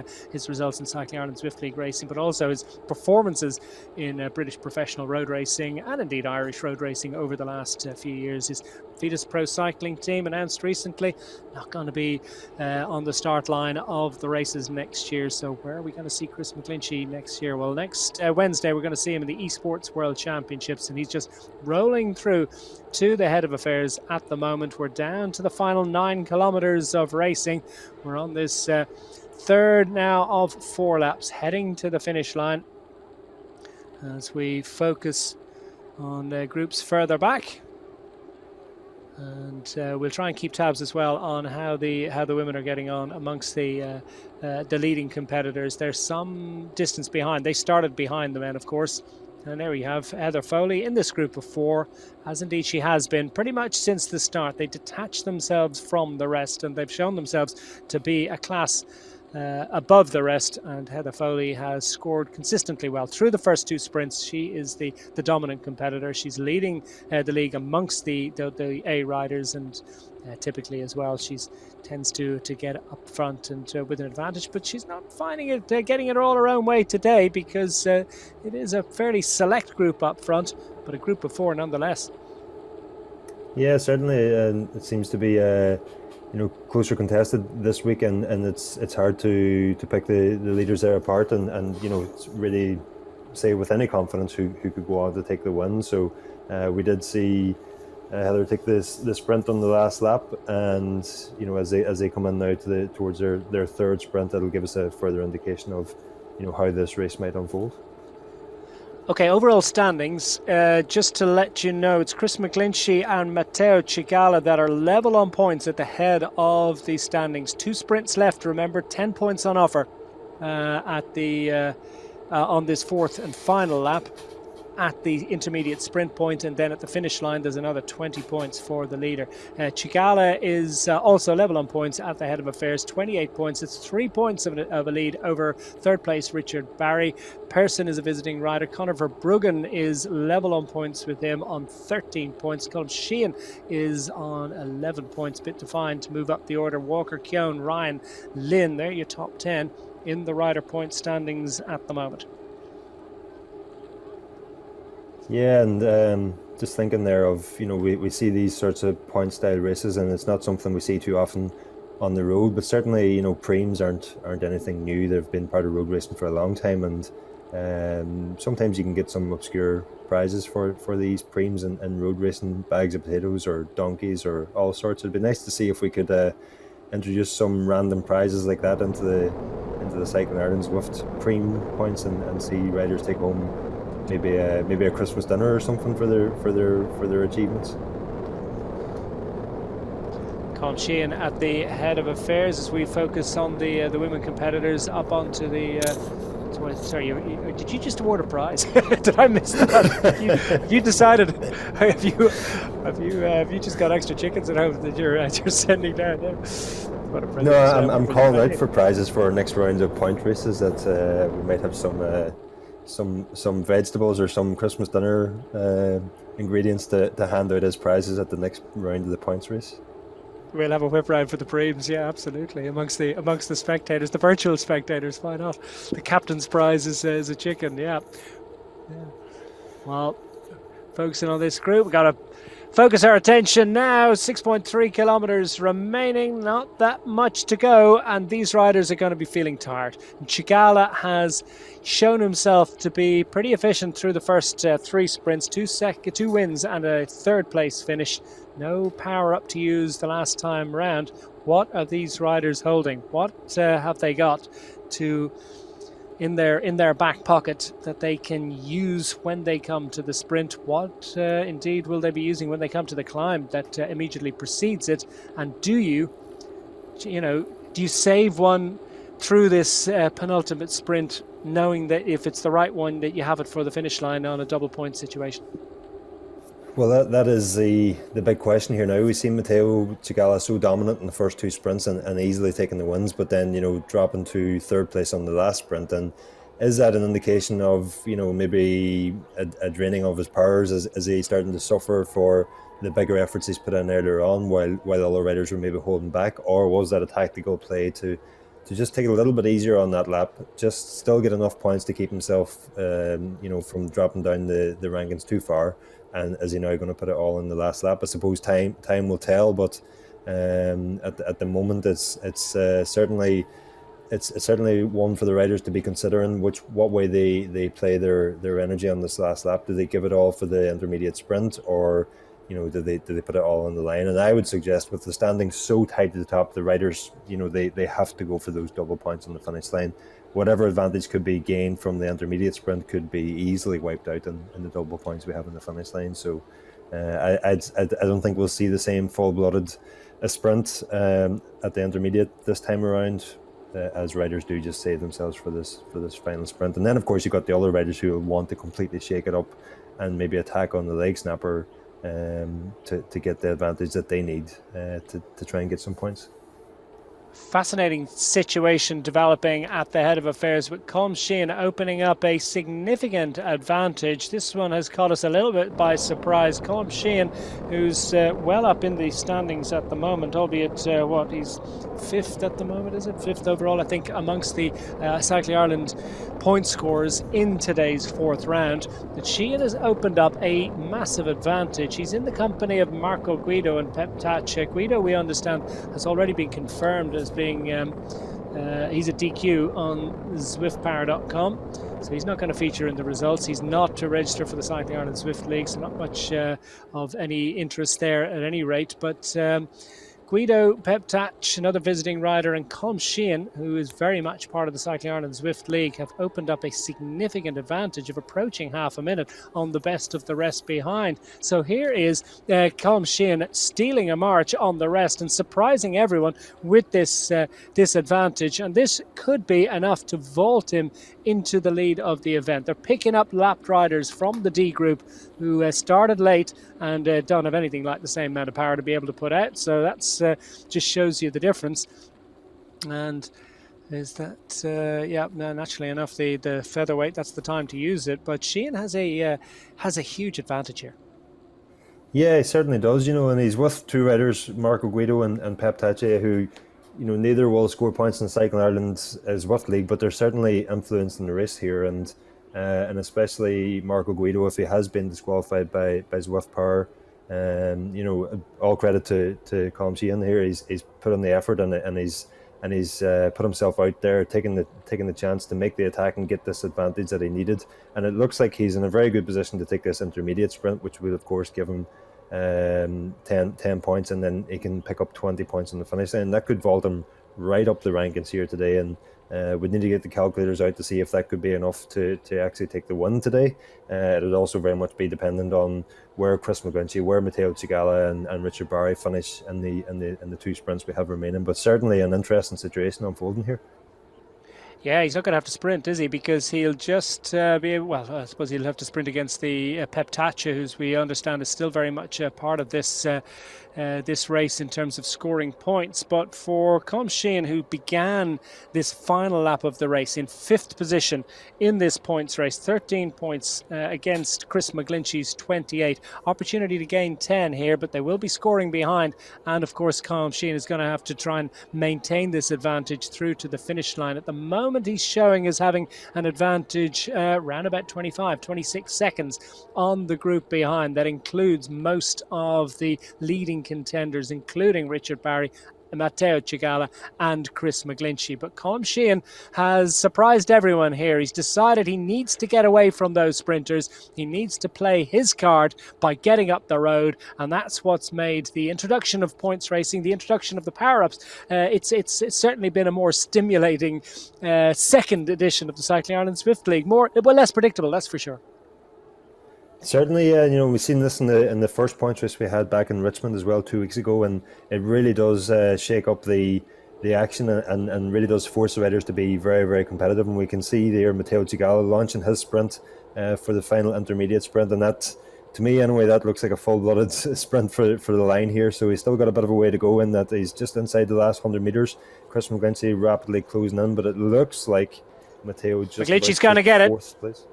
results in Cycling Ireland Zwift League racing, but also his performances in British professional road racing and indeed Irish road racing over the last few years. His Vitus Pro cycling team announced recently not going to be on the start line of the races next year. So where are we going to see Chris McClinchy next year? Well, next Wednesday we're going to see him in the Esports World Championships, and he's just rolling through to the head of affairs at the moment. We're down to the final 9 kilometers of racing. We're on this third now of 4 laps, heading to the finish line as we focus on groups further back. And we'll try and keep tabs as well on how the women are getting on amongst the leading competitors. There's some distance behind. They started behind the men, of course. And there we have Heather Foley in this group of 4, as indeed she has been pretty much since the start. They detached themselves from the rest, and they've shown themselves to be a class above the rest, and Heather Foley has scored consistently well through the first 2 sprints. She is the dominant competitor. She's leading the league amongst the A riders, and typically as well she tends to get up front and with an advantage, but she's not finding it getting it all her own way today, because it is a fairly select group up front, but a group of 4 nonetheless. Yeah, certainly, and it seems to be closer contested this week, and it's hard to pick the leaders there apart, and it's really say with any confidence who could go on to take the win. So we did see Heather take the sprint on the last lap, and as they come in now towards their third sprint, that'll give us a further indication of how this race might unfold. Okay, overall standings, just to let you know, it's Chris McClinchy and Matteo Cigala that are level on points at the head of the standings. 2 sprints left, remember, 10 points on offer at the on this 4th and final lap at the intermediate sprint point, and then at the finish line there's another 20 points for the leader. Cigala is also level on points at the head of affairs, 28 points. It's 3 points of a lead over third place Richard Barry. Pearson is a visiting rider. Conor Verbruggen is level on points with him on 13 points. Colm Sheehan is on 11 points, bit to find to move up the order. Walker, Keown, Ryan, Lynn, they're your top 10 in the rider point standings at the moment. Yeah, and just thinking there of, we see these sorts of point style races, and it's not something we see too often on the road, but certainly, preems aren't anything new. They've been part of road racing for a long time, and sometimes you can get some obscure prizes for these preems and road racing, bags of potatoes or donkeys or all sorts. It'd be nice to see if we could introduce some random prizes like that into the Cycling Ireland Zwift preem points, and see riders take home maybe a Christmas dinner or something for their achievements. Colm Sheehan at the head of affairs as we focus on the women competitors up onto the. Sorry, did you just award a prize? Did I miss that? Have you decided? Have you just got extra chickens at home that you're sending down there? No, I'm calling out for prizes for our next round of point races. That we might have some vegetables or some Christmas dinner ingredients to hand out as prizes at the next round of the points race. We'll have a whip round for the preems, yeah, absolutely. Amongst the spectators, the virtual spectators, why not? The captain's prize is a chicken, yeah. Well, focusing on this group, we've got Focus our attention now. 6.3 kilometres remaining, not that much to go, and these riders are going to be feeling tired. Chigala has shown himself to be pretty efficient through the first 3 sprints, 2 wins and a 3rd place finish. No power up to use the last time round. What are these riders holding? What have they got to in their back pocket that they can use when they come to the sprint? What indeed will they be using when they come to the climb that immediately precedes it? And do you save one through this penultimate sprint, knowing that if it's the right one, that you have it for the finish line on a double point situation? Well, that is the big question here now. We've seen Matteo Chigala so dominant in the first 2 sprints and easily taking the wins, but then, dropping to 3rd place on the last sprint. And is that an indication of, maybe a draining of his powers? Is he starting to suffer for the bigger efforts he's put in earlier on while other riders were maybe holding back? Or was that a tactical play to just take it a little bit easier on that lap, just still get enough points to keep himself, from dropping down the rankings too far? And is he now going to put it all in the last lap? I suppose time will tell, but at the moment it's certainly one for the riders to be considering what way they play their energy on this last lap. Do they give it all for the intermediate sprint, or do they put it all on the line? And I would suggest, with the standings so tight at the top, the riders they have to go for those double points on the finish line. Whatever advantage could be gained from the intermediate sprint could be easily wiped out in the double points we have in the finish line. So I don't think we'll see the same full-blooded sprint at the intermediate this time around, as riders do just save themselves for this final sprint. And then, of course, you've got the other riders who will want to completely shake it up and maybe attack on the leg snapper to get the advantage that they need to try and get some points. Fascinating situation developing at the head of affairs, with Colm Sheehan opening up a significant advantage. This one has caught us a little bit by surprise. Colm Sheehan, who's well up in the standings at the moment, albeit he's 5th at the moment, is it? 5th overall, I think, amongst the Cycling Ireland point scorers in today's 4th round. But Sheehan has opened up a massive advantage. He's in the company of Marco Guido and Pep Tacek. Guido, we understand, has already been confirmed as being he's a DQ on zwiftpower.com, so he's not going to feature in the results. He's not to register for the Cycling Ireland Zwift League, so not much of any interest there at any rate. But Guido Peptach, another visiting rider, and Colm Sheehan, who is very much part of the Cycling Ireland Zwift League, have opened up a significant advantage of approaching half a minute on the best of the rest behind. So here is Colm Sheehan stealing a march on the rest and surprising everyone with this advantage. And this could be enough to vault him into the lead of the event. They're picking up lapped riders from the D group who started late and don't have anything like the same amount of power to be able to put out. So that's just shows you the difference. And is that naturally enough, the featherweight, that's the time to use it. But Sheehan has a huge advantage here. Yeah, he certainly does. And he's with 2 riders, Marco Guido and Pep Tacek, who neither will score points in the Cycling Ireland Zwift League, but they're certainly influencing the race here, and especially Marco Guido, if he has been disqualified by Zwift Power. All credit to Colm Sheehan here. He's put in the effort and he's put himself out there, taking the chance to make the attack and get this advantage that he needed. And it looks like he's in a very good position to take this intermediate sprint, which will of course give him 10 points, and then he can pick up 20 points on the finish line. That could vault him right up the rankings here today, and we need to get the calculators out to see if that could be enough to actually take the win today. It would also very much be dependent on where Chris McGuinchy, where Matteo Chigala and Richard Barry finish in the 2 sprints we have remaining. But certainly an interesting situation unfolding here. Yeah, he's not going to have to sprint, is he? Because he'll just I suppose he'll have to sprint against the Pep Tacek, who we understand is still very much a part of this this race in terms of scoring points. But for Colm Sheehan, who began this final lap of the race in 5th position in this points race, 13 points against Chris McGlinchey's 28. Opportunity to gain 10 here, but they will be scoring behind. And of course, Colm Sheehan is going to have to try and maintain this advantage through to the finish line. At the moment, he's showing as having an advantage around about 25, 26 seconds on the group behind. That includes most of the leading contenders, including Richard Barry, Matteo Cigala and Chris McGlinchey. But Colm Sheehan has surprised everyone here. He's decided he needs to get away from those sprinters. He needs to play his card by getting up the road, and that's what's made the introduction of points racing, the introduction of the power-ups, it's certainly been a more stimulating second edition of the Cycling Ireland Zwift League. Less predictable, that's for sure. Certainly, we've seen this in the first points race we had back in Richmond as well 2 weeks ago, and it really does shake up the action and really does force the riders to be very, very competitive. And we can see there Matteo Cigala launching his sprint for the final intermediate sprint, and that, to me anyway, that looks like a full-blooded sprint for the line here. So he's still got a bit of a way to go in that he's just inside the last 100 metres. Chris McGlinchey rapidly closing in, but it looks like Matteo just McGlinchey's going to get it. Place.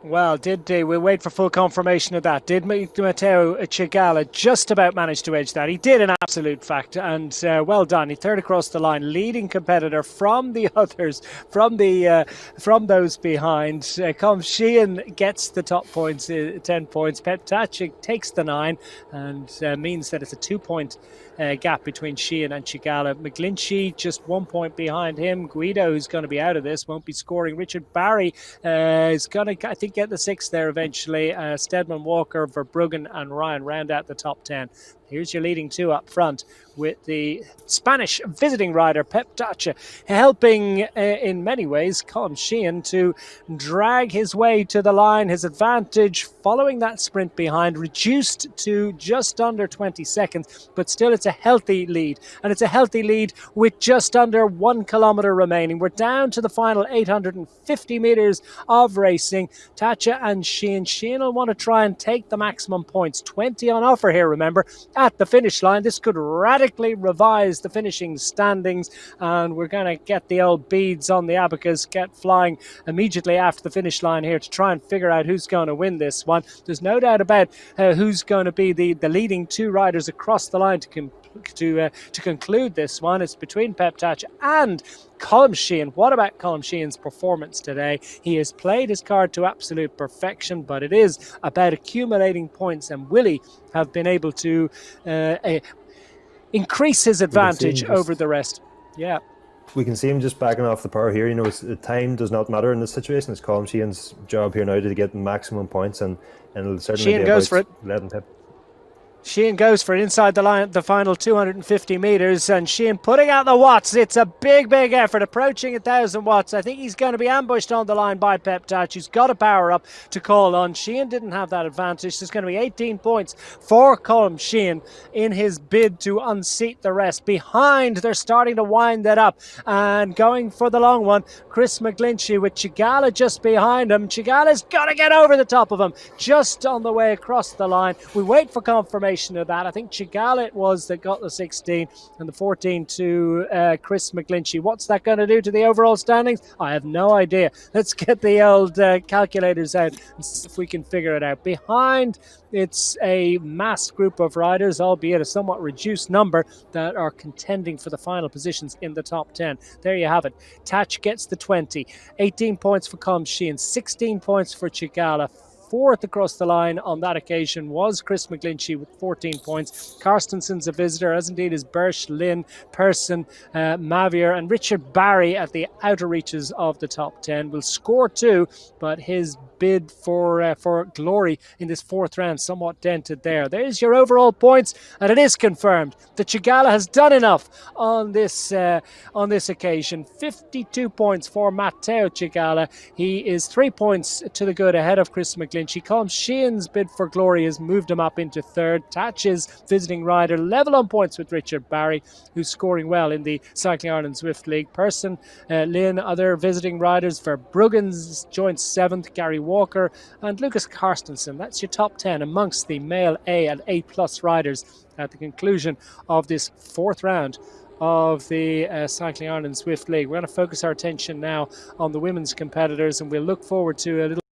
Well, we'll wait for full confirmation of that. Did Matteo Cigala just about manage to edge that? He did, in absolute fact, and well done. He third across the line, leading competitor from the others, from those behind. Colm Sheehan gets the top points, 10 points. Petacek takes the 9, and means that it's a 2-point gap between Sheehan and Cigala. McGlinchey just 1 point behind him. Guido, who's going to be out of this, won't be scoring. Richard Barry is going to, I think, get the 6 there eventually. Stedman, Walker, Verbruggen and Ryan round out the top 10. Here's your leading 2 up front, with the Spanish visiting rider Petacek helping in many ways Colm Sheehan to drag his way to the line. His advantage following that sprint behind reduced to just under 20 seconds, but still it's a healthy lead, and it's a healthy lead with just under 1 kilometre remaining. We're down to the final 850 metres of racing. Petacek and Sheehan will want to try and take the maximum points. 20 on offer here, remember, at the finish line. This could radically revise the finishing standings, and we're going to get the old beads on the abacus get flying immediately after the finish line here to try and figure out who's going to win this one. There's no doubt about who's going to be the leading 2 riders across the line to conclude this one. It's between Petacek and Colm Sheehan. What about Colm Sheehan's performance today? He has played his card to absolute perfection, but it is about accumulating points, and will he have been able to increase his advantage over the rest? Yeah. We can see him just backing off the power here. The time does not matter in this situation. It's Colm Sheehan's job here now to get maximum points, and it'll certainly Sheehan be goes for it. Letting Pep. Sheehan goes for it inside the line, the final 250 metres, and Sheehan putting out the watts. It's a big effort, approaching 1,000 watts. I think he's going to be ambushed on the line by Petacek, who's got a power up to call on. Sheehan didn't have that advantage. There's going to be 18 points for Colm Sheehan in his bid to unseat the rest. Behind, they're starting to wind that up, and going for the long one, Chris McGlinchey with Cigala just behind him. Cigala's got to get over the top of him, just on the way across the line. We wait for confirmation of that. I think Cigala it was that got the 16 and the 14 to Chris McGlinchey. What's that going to do to the overall standings? I have no idea. Let's get the old calculators out and see if we can figure it out. Behind, it's a massed group of riders, albeit a somewhat reduced number, that are contending for the final positions in the top 10. There you have it. Tatch gets the 20. 18 points for Colm Sheehan, 16 points for Cigala. 4th across the line on that occasion was Chris McGlinchey with 14 points. Carstenson's a visitor, as indeed is Birch, Lynn, Persson, Mavier, and Richard Barry at the outer reaches of the top 10. Will score 2, but his bid for glory in this 4th round somewhat dented there. There's your overall points, and it is confirmed that Cigala has done enough on this occasion. 52 points for Matteo Cigala. He is 3 points to the good ahead of Chris McGlinchey. Colm Sheehan's bid for glory has moved him up into 3rd. Tatch's visiting rider level on points with Richard Barry, who's scoring well in the Cycling Ireland Zwift League. Persson, Lynn, other visiting riders. Verbruggen's joined 7th. Gary Walker and Lucas Carstensen. That's your top 10 amongst the male A and A+ riders at the conclusion of this fourth round of the Cycling Ireland Zwift League. We're going to focus our attention now on the women's competitors, and we'll look forward to a little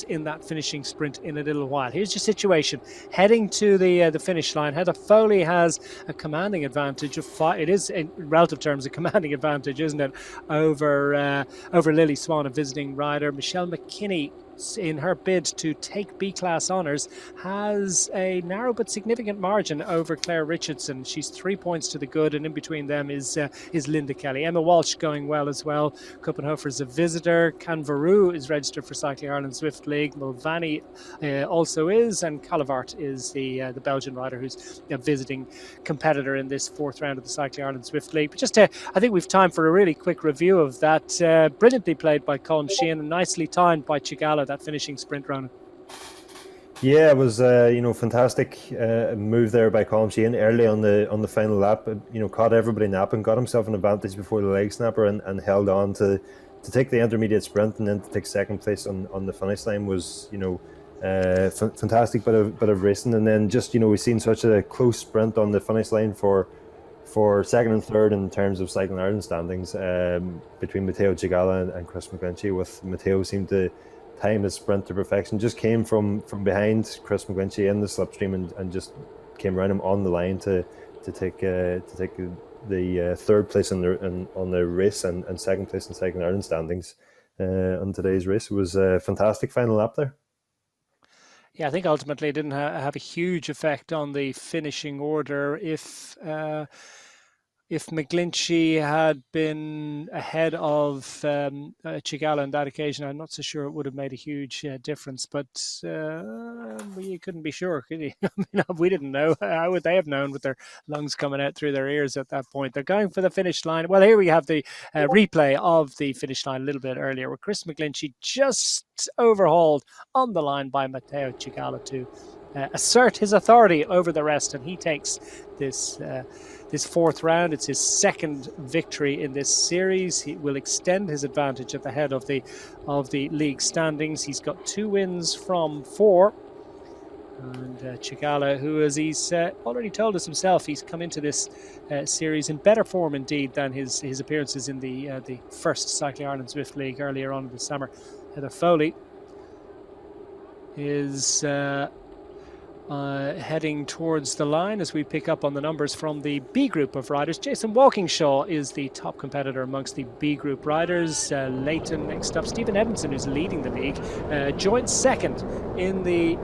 in that finishing sprint in a little while. Here's your situation heading to the finish line. Heather Foley has a commanding advantage of 5. It is in relative terms a commanding advantage, isn't it, over Lily Swan, a visiting rider. Michelle McKinney, in her bid to take B-class honours, has a narrow but significant margin over Claire Richardson. She's 3 points to the good, and in between them is Linda Kelly. Emma Walsh going well as well. Kuppenhofer's a visitor. Canvaroo is registered for Cycling Ireland Zwift League. Mulvaney also is, and Calivart is the Belgian rider who's a visiting competitor in this fourth round of the Cycling Ireland Zwift League. But just I think we've time for a really quick review of that. Brilliantly played by Colm Sheehan and nicely timed by Chigala, that finishing sprint run. Yeah, it was fantastic move there by Colm Sheehan early on the final lap. Caught everybody napping, got himself an advantage before the leg snapper, and held on to take the intermediate sprint, and then to take second place on the finish line was fantastic bit of racing. And then just we've seen such a close sprint on the finish line for second and third in terms of Cycling Ireland standings between Matteo Chigala and Chris McGlinchey, with Matteo seemed to time his sprint to perfection. Just came from behind Chris McGlinchey in the slipstream and just came around him on the line to take the third place on the race and second place in Cycling Ireland standings on today's race. It was a fantastic final lap there. Yeah, I think ultimately it didn't have a huge effect on the finishing order. If McGlinchey had been ahead of Chigala on that occasion, I'm not so sure it would have made a huge difference. But you couldn't be sure, could you? I mean, we didn't know. How would they have known with their lungs coming out through their ears at that point? They're going for the finish line. Well, here we have the replay of the finish line a little bit earlier, where Chris McGlinchey just overhauled on the line by Matteo Chigala to assert his authority over the rest, and he takes this fourth round. It's his second victory in this series. He will extend his advantage at the head of the league standings. He's got 2 wins from 4. And Chigala, who, as he's already told us himself, he's come into this series in better form indeed than his appearances in the first Cycling Ireland Zwift League earlier on in the summer. Heather Foley is heading towards the line as we pick up on the numbers from the B group of riders. Jason Walkingshaw is the top competitor amongst the B group riders. Leighton next up. Stephen Edmondson, who's leading the league, joined second in the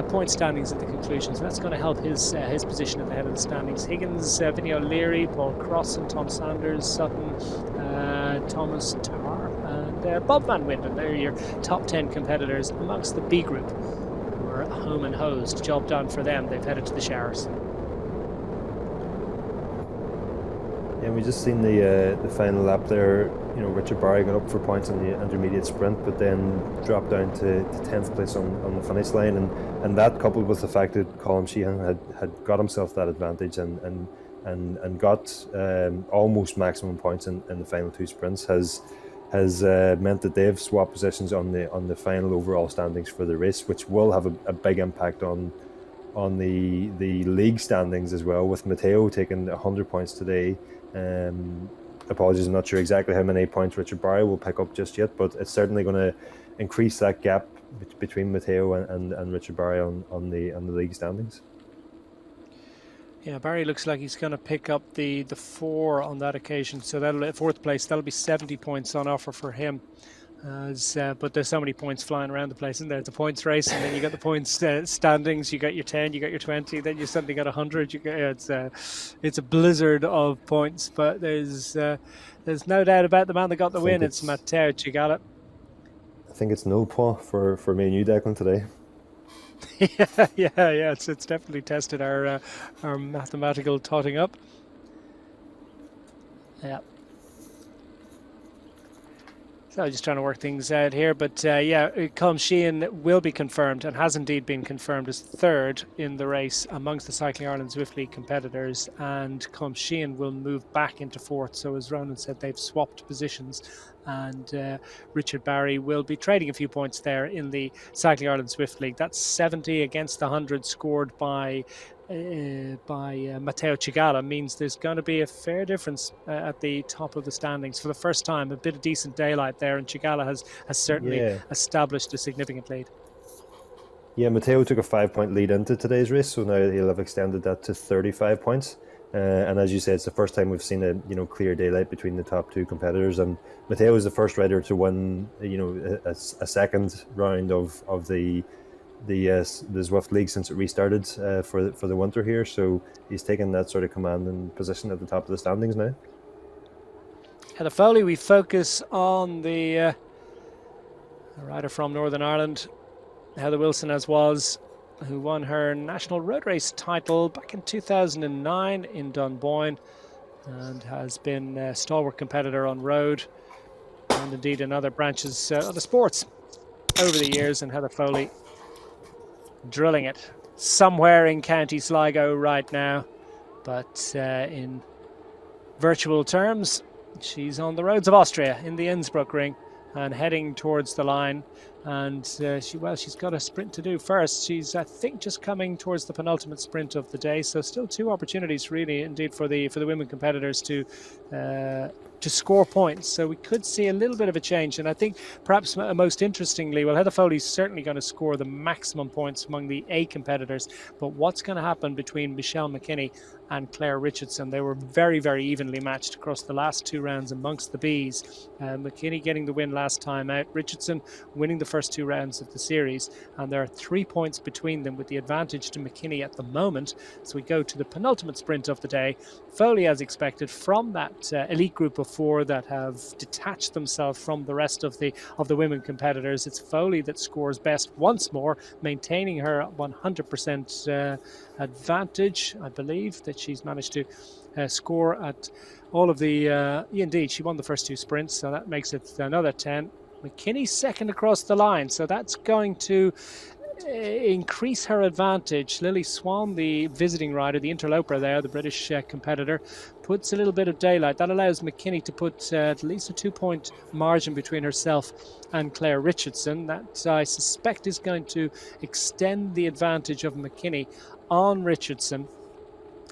point standings at the conclusion, so that's going to help his position at the head of the standings. Higgins, Vinny O'Leary, Paul Crossan, Tom Sanders, Sutton, Thomas Tarr, and Bob Van Winden. They're your top 10 competitors amongst the B group. Home and hosed. Job done for them. They've headed to the showers. Yeah, we just seen the final lap there. Richard Barry got up for points on the intermediate sprint, but then dropped down to 10th place on the finish line, and that, coupled with the fact that Colm Sheehan had got himself that advantage and got almost maximum points in the final 2 sprints, has meant that they've swapped positions on the final overall standings for the race, which will have a big impact on the league standings as well, with Matteo taking 100 points today. Apologies, I'm not sure exactly how many points Richard Barry will pick up just yet, but it's certainly going to increase that gap between Matteo and Richard Barry on the league standings. Yeah, Barry looks like he's going to pick up the 4 on that occasion. So that'll 4th place. That'll be 70 points on offer for him. But there's so many points flying around the place, isn't there? It's a points race, and then you got the points standings. You got your 10, you got your 20, then you suddenly got 100. It's a blizzard of points. But there's no doubt about the man that got the win. It's Matteo Chigala. I think it's 0 point for me and you, Declan, today. Yeah. It's definitely tested our mathematical totting up. Yeah. So just trying to work things out here, but yeah, Colm Sheehan will be confirmed and has indeed been confirmed as third in the race amongst the Cycling Ireland Zwift League competitors, and Colm Sheehan will move back into fourth. So as Ronan said, they've swapped positions, and Richard Barry will be trading a few points there in the Cycling Ireland Zwift League. That's 70 against the 100 scored by Matteo Cigala, means there's going to be a fair difference at the top of the standings for the first time. A bit of decent daylight there, and Cigala has certainly established a significant lead. Yeah, Matteo took a 5-point lead into today's race, so now he'll have extended that to 35 points. And as you said, it's the first time we've seen a clear daylight between the top two competitors. And Matteo is the first rider to win a second round of the Zwift League since it restarted for the winter here. So he's taken that sort of commanding position at the top of the standings now. Heather Foley, we focus on the rider from Northern Ireland, Heather Wilson, who won her national road race title back in 2009 in Dunboyne, and has been a stalwart competitor on road and indeed in other branches of the sports over the years. And Heather Foley drilling it somewhere in County Sligo right now, but in virtual terms, she's on the roads of Austria in the Innsbruck ring and heading towards the line. And she's got a sprint to do first. She's, I think, just coming towards the penultimate sprint of the day. So still two opportunities, really, indeed, for the women competitors to score points. So we could see a little bit of a change. And I think perhaps most interestingly, well, Heather Foley's certainly going to score the maximum points among the A competitors. But what's going to happen between Michelle McKinney and Claire Richardson? They were very, very evenly matched across the last two rounds amongst the Bs. McKinney getting the win last time out, Richardson winning the first two rounds of the series, and there are 3 points between them with the advantage to McKinney at the moment. So we go to the penultimate sprint of the day. Foley, as expected, from that elite group of four that have detached themselves from the rest of the women competitors. It's Foley that scores best once more, maintaining her 100% advantage. I believe that she's managed to score at all of the indeed, she won the first two sprints, so that makes it another 10. McKinney second across the line, so that's going to increase her advantage. Lily Swan, the visiting rider, the interloper there, the British competitor, puts a little bit of daylight. That allows McKinney to put at least a 2-point margin between herself and Claire Richardson. That, I suspect, is going to extend the advantage of McKinney on Richardson,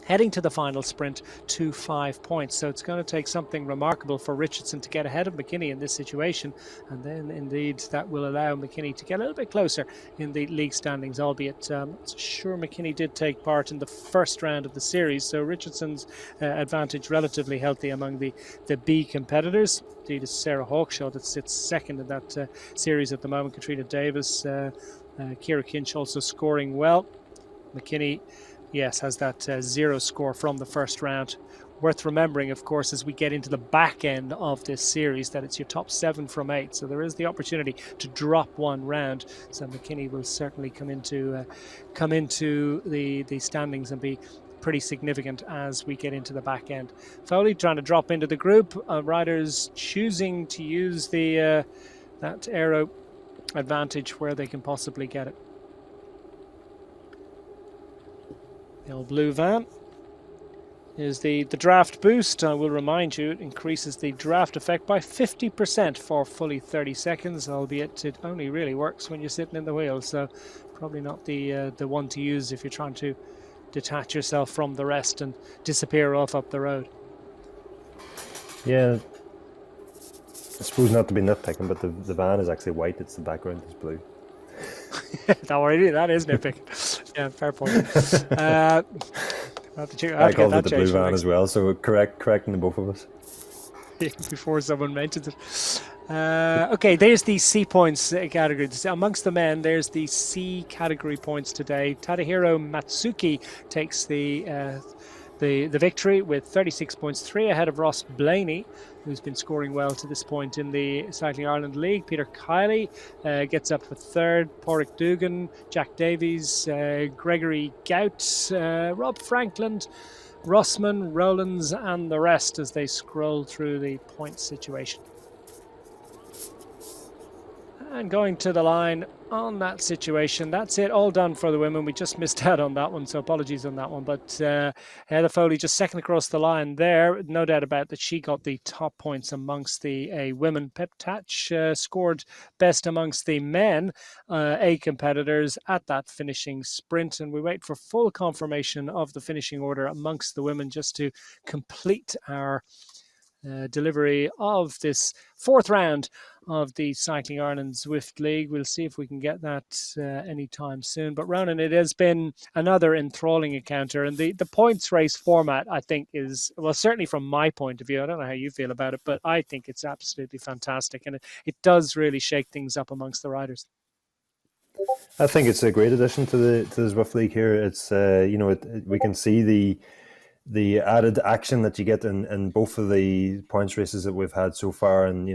heading to the final sprint to 5 points. So it's going to take something remarkable for Richardson to get ahead of McKinney in this situation. And then indeed that will allow McKinney to get a little bit closer in the league standings, albeit sure McKinney did take part in the first round of the series. So Richardson's advantage relatively healthy among the B competitors. Indeed, it's Sarah Hawkshaw that sits second in that series at the moment. Katrina Davis, Ciara Kinch also scoring well. McKinney, yes, has that 0 score from the first round. Worth remembering, of course, as we get into the back end of this series, that it's your top 7 from 8. So there is the opportunity to drop one round. So McKinney will certainly come into the standings and be pretty significant as we get into the back end. Foley trying to drop into the group. Riders choosing to use the that aero advantage where they can possibly get it. The old blue van is the draft boost. I will remind you, it increases the draft effect by 50% for fully 30 seconds, albeit it only really works when you're sitting in the wheel, so probably not the one to use if you're trying to detach yourself from the rest and disappear off up the road. Yeah, I suppose not to be nitpicking, but the van is actually white, it's the background is blue. Don't worry, that is nitpicking. Yeah, fair point. I called it the blue van as well, so correcting the both of us. Before someone mentions it. Okay, there's the C points category. Amongst the men, there's the C category points today. Tadahiro Matsuki takes the victory with 36 points, 3 ahead of Ross Blaney, who's been scoring well to this point in the Cycling Ireland League. Peter Kiley gets up for third. Porrick Dugan, Jack Davies, Gregory Gout, Rob Franklin, Rossman, Rowlands, and the rest as they scroll through the point situation. And going to the line on that situation. That's it, all done for the women. We just missed out on that one, so apologies on that one. But Heather Foley just second across the line there. No doubt about that she got the top points amongst the women. Pep Tatch scored best amongst the men A competitors at that finishing sprint. And we wait for full confirmation of the finishing order amongst the women just to complete our delivery of this fourth round of the Cycling Ireland Zwift League. We'll see if we can get that anytime soon. But Ronan, it has been another enthralling encounter, and the points race format, I think, is, well, certainly from my point of view, I don't know how you feel about it, but I think it's absolutely fantastic, and it does really shake things up amongst the riders. I think it's a great addition to the Zwift League here. It's we can see the added action that you get in both of the points races that we've had so far, and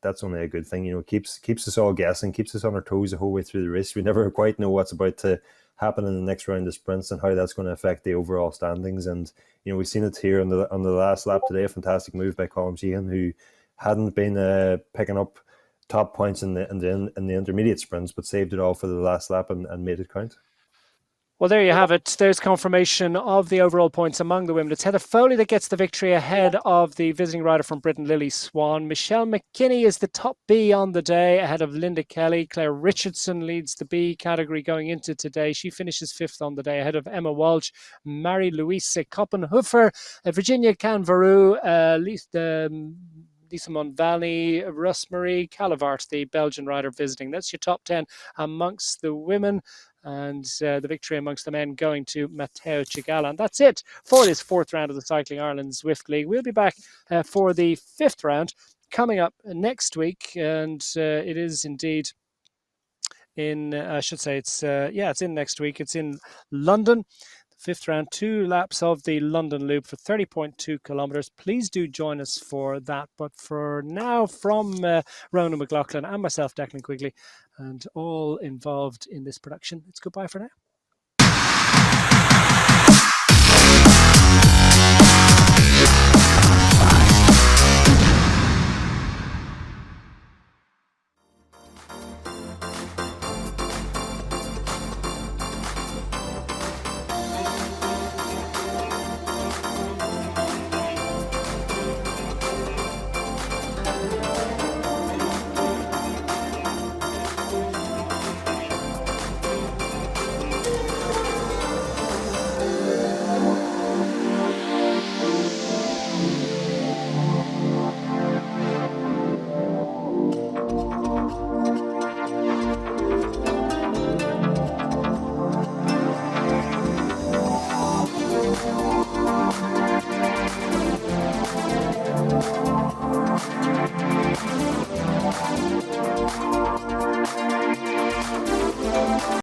that's only a good thing. Keeps us all guessing, keeps us on our toes the whole way through the race. We never quite know what's about to happen in the next round of sprints and how that's going to affect the overall standings. And we've seen it here on the last lap today. A fantastic move by Colm Sheehan, who hadn't been picking up top points in the intermediate sprints, but saved it all for the last lap and made it count. Well, there you have it. There's confirmation of the overall points among the women. It's Heather Foley that gets the victory ahead of the visiting rider from Britain, Lily Swan. Michelle McKinney is the top B on the day ahead of Linda Kelly. Claire Richardson leads the B category going into today. She finishes fifth on the day ahead of Emma Walsh, Marie-Louise Koppenhofer, Virginia Canvaroo, Lisa Monvani, Rosemary Calivart, the Belgian rider visiting. That's your top 10 amongst the women. And the victory amongst the men going to Matteo Cigala. And that's it for this fourth round of the Cycling Ireland Zwift League. We'll be back for the fifth round coming up next week. And it is indeed in, it's in next week. It's in London. Fifth round, 2 laps of the London Loop for 30.2 kilometres. Please do join us for that. But for now, from Ronan McLaughlin and myself, Declan Quigley, and all involved in this production, it's goodbye for now.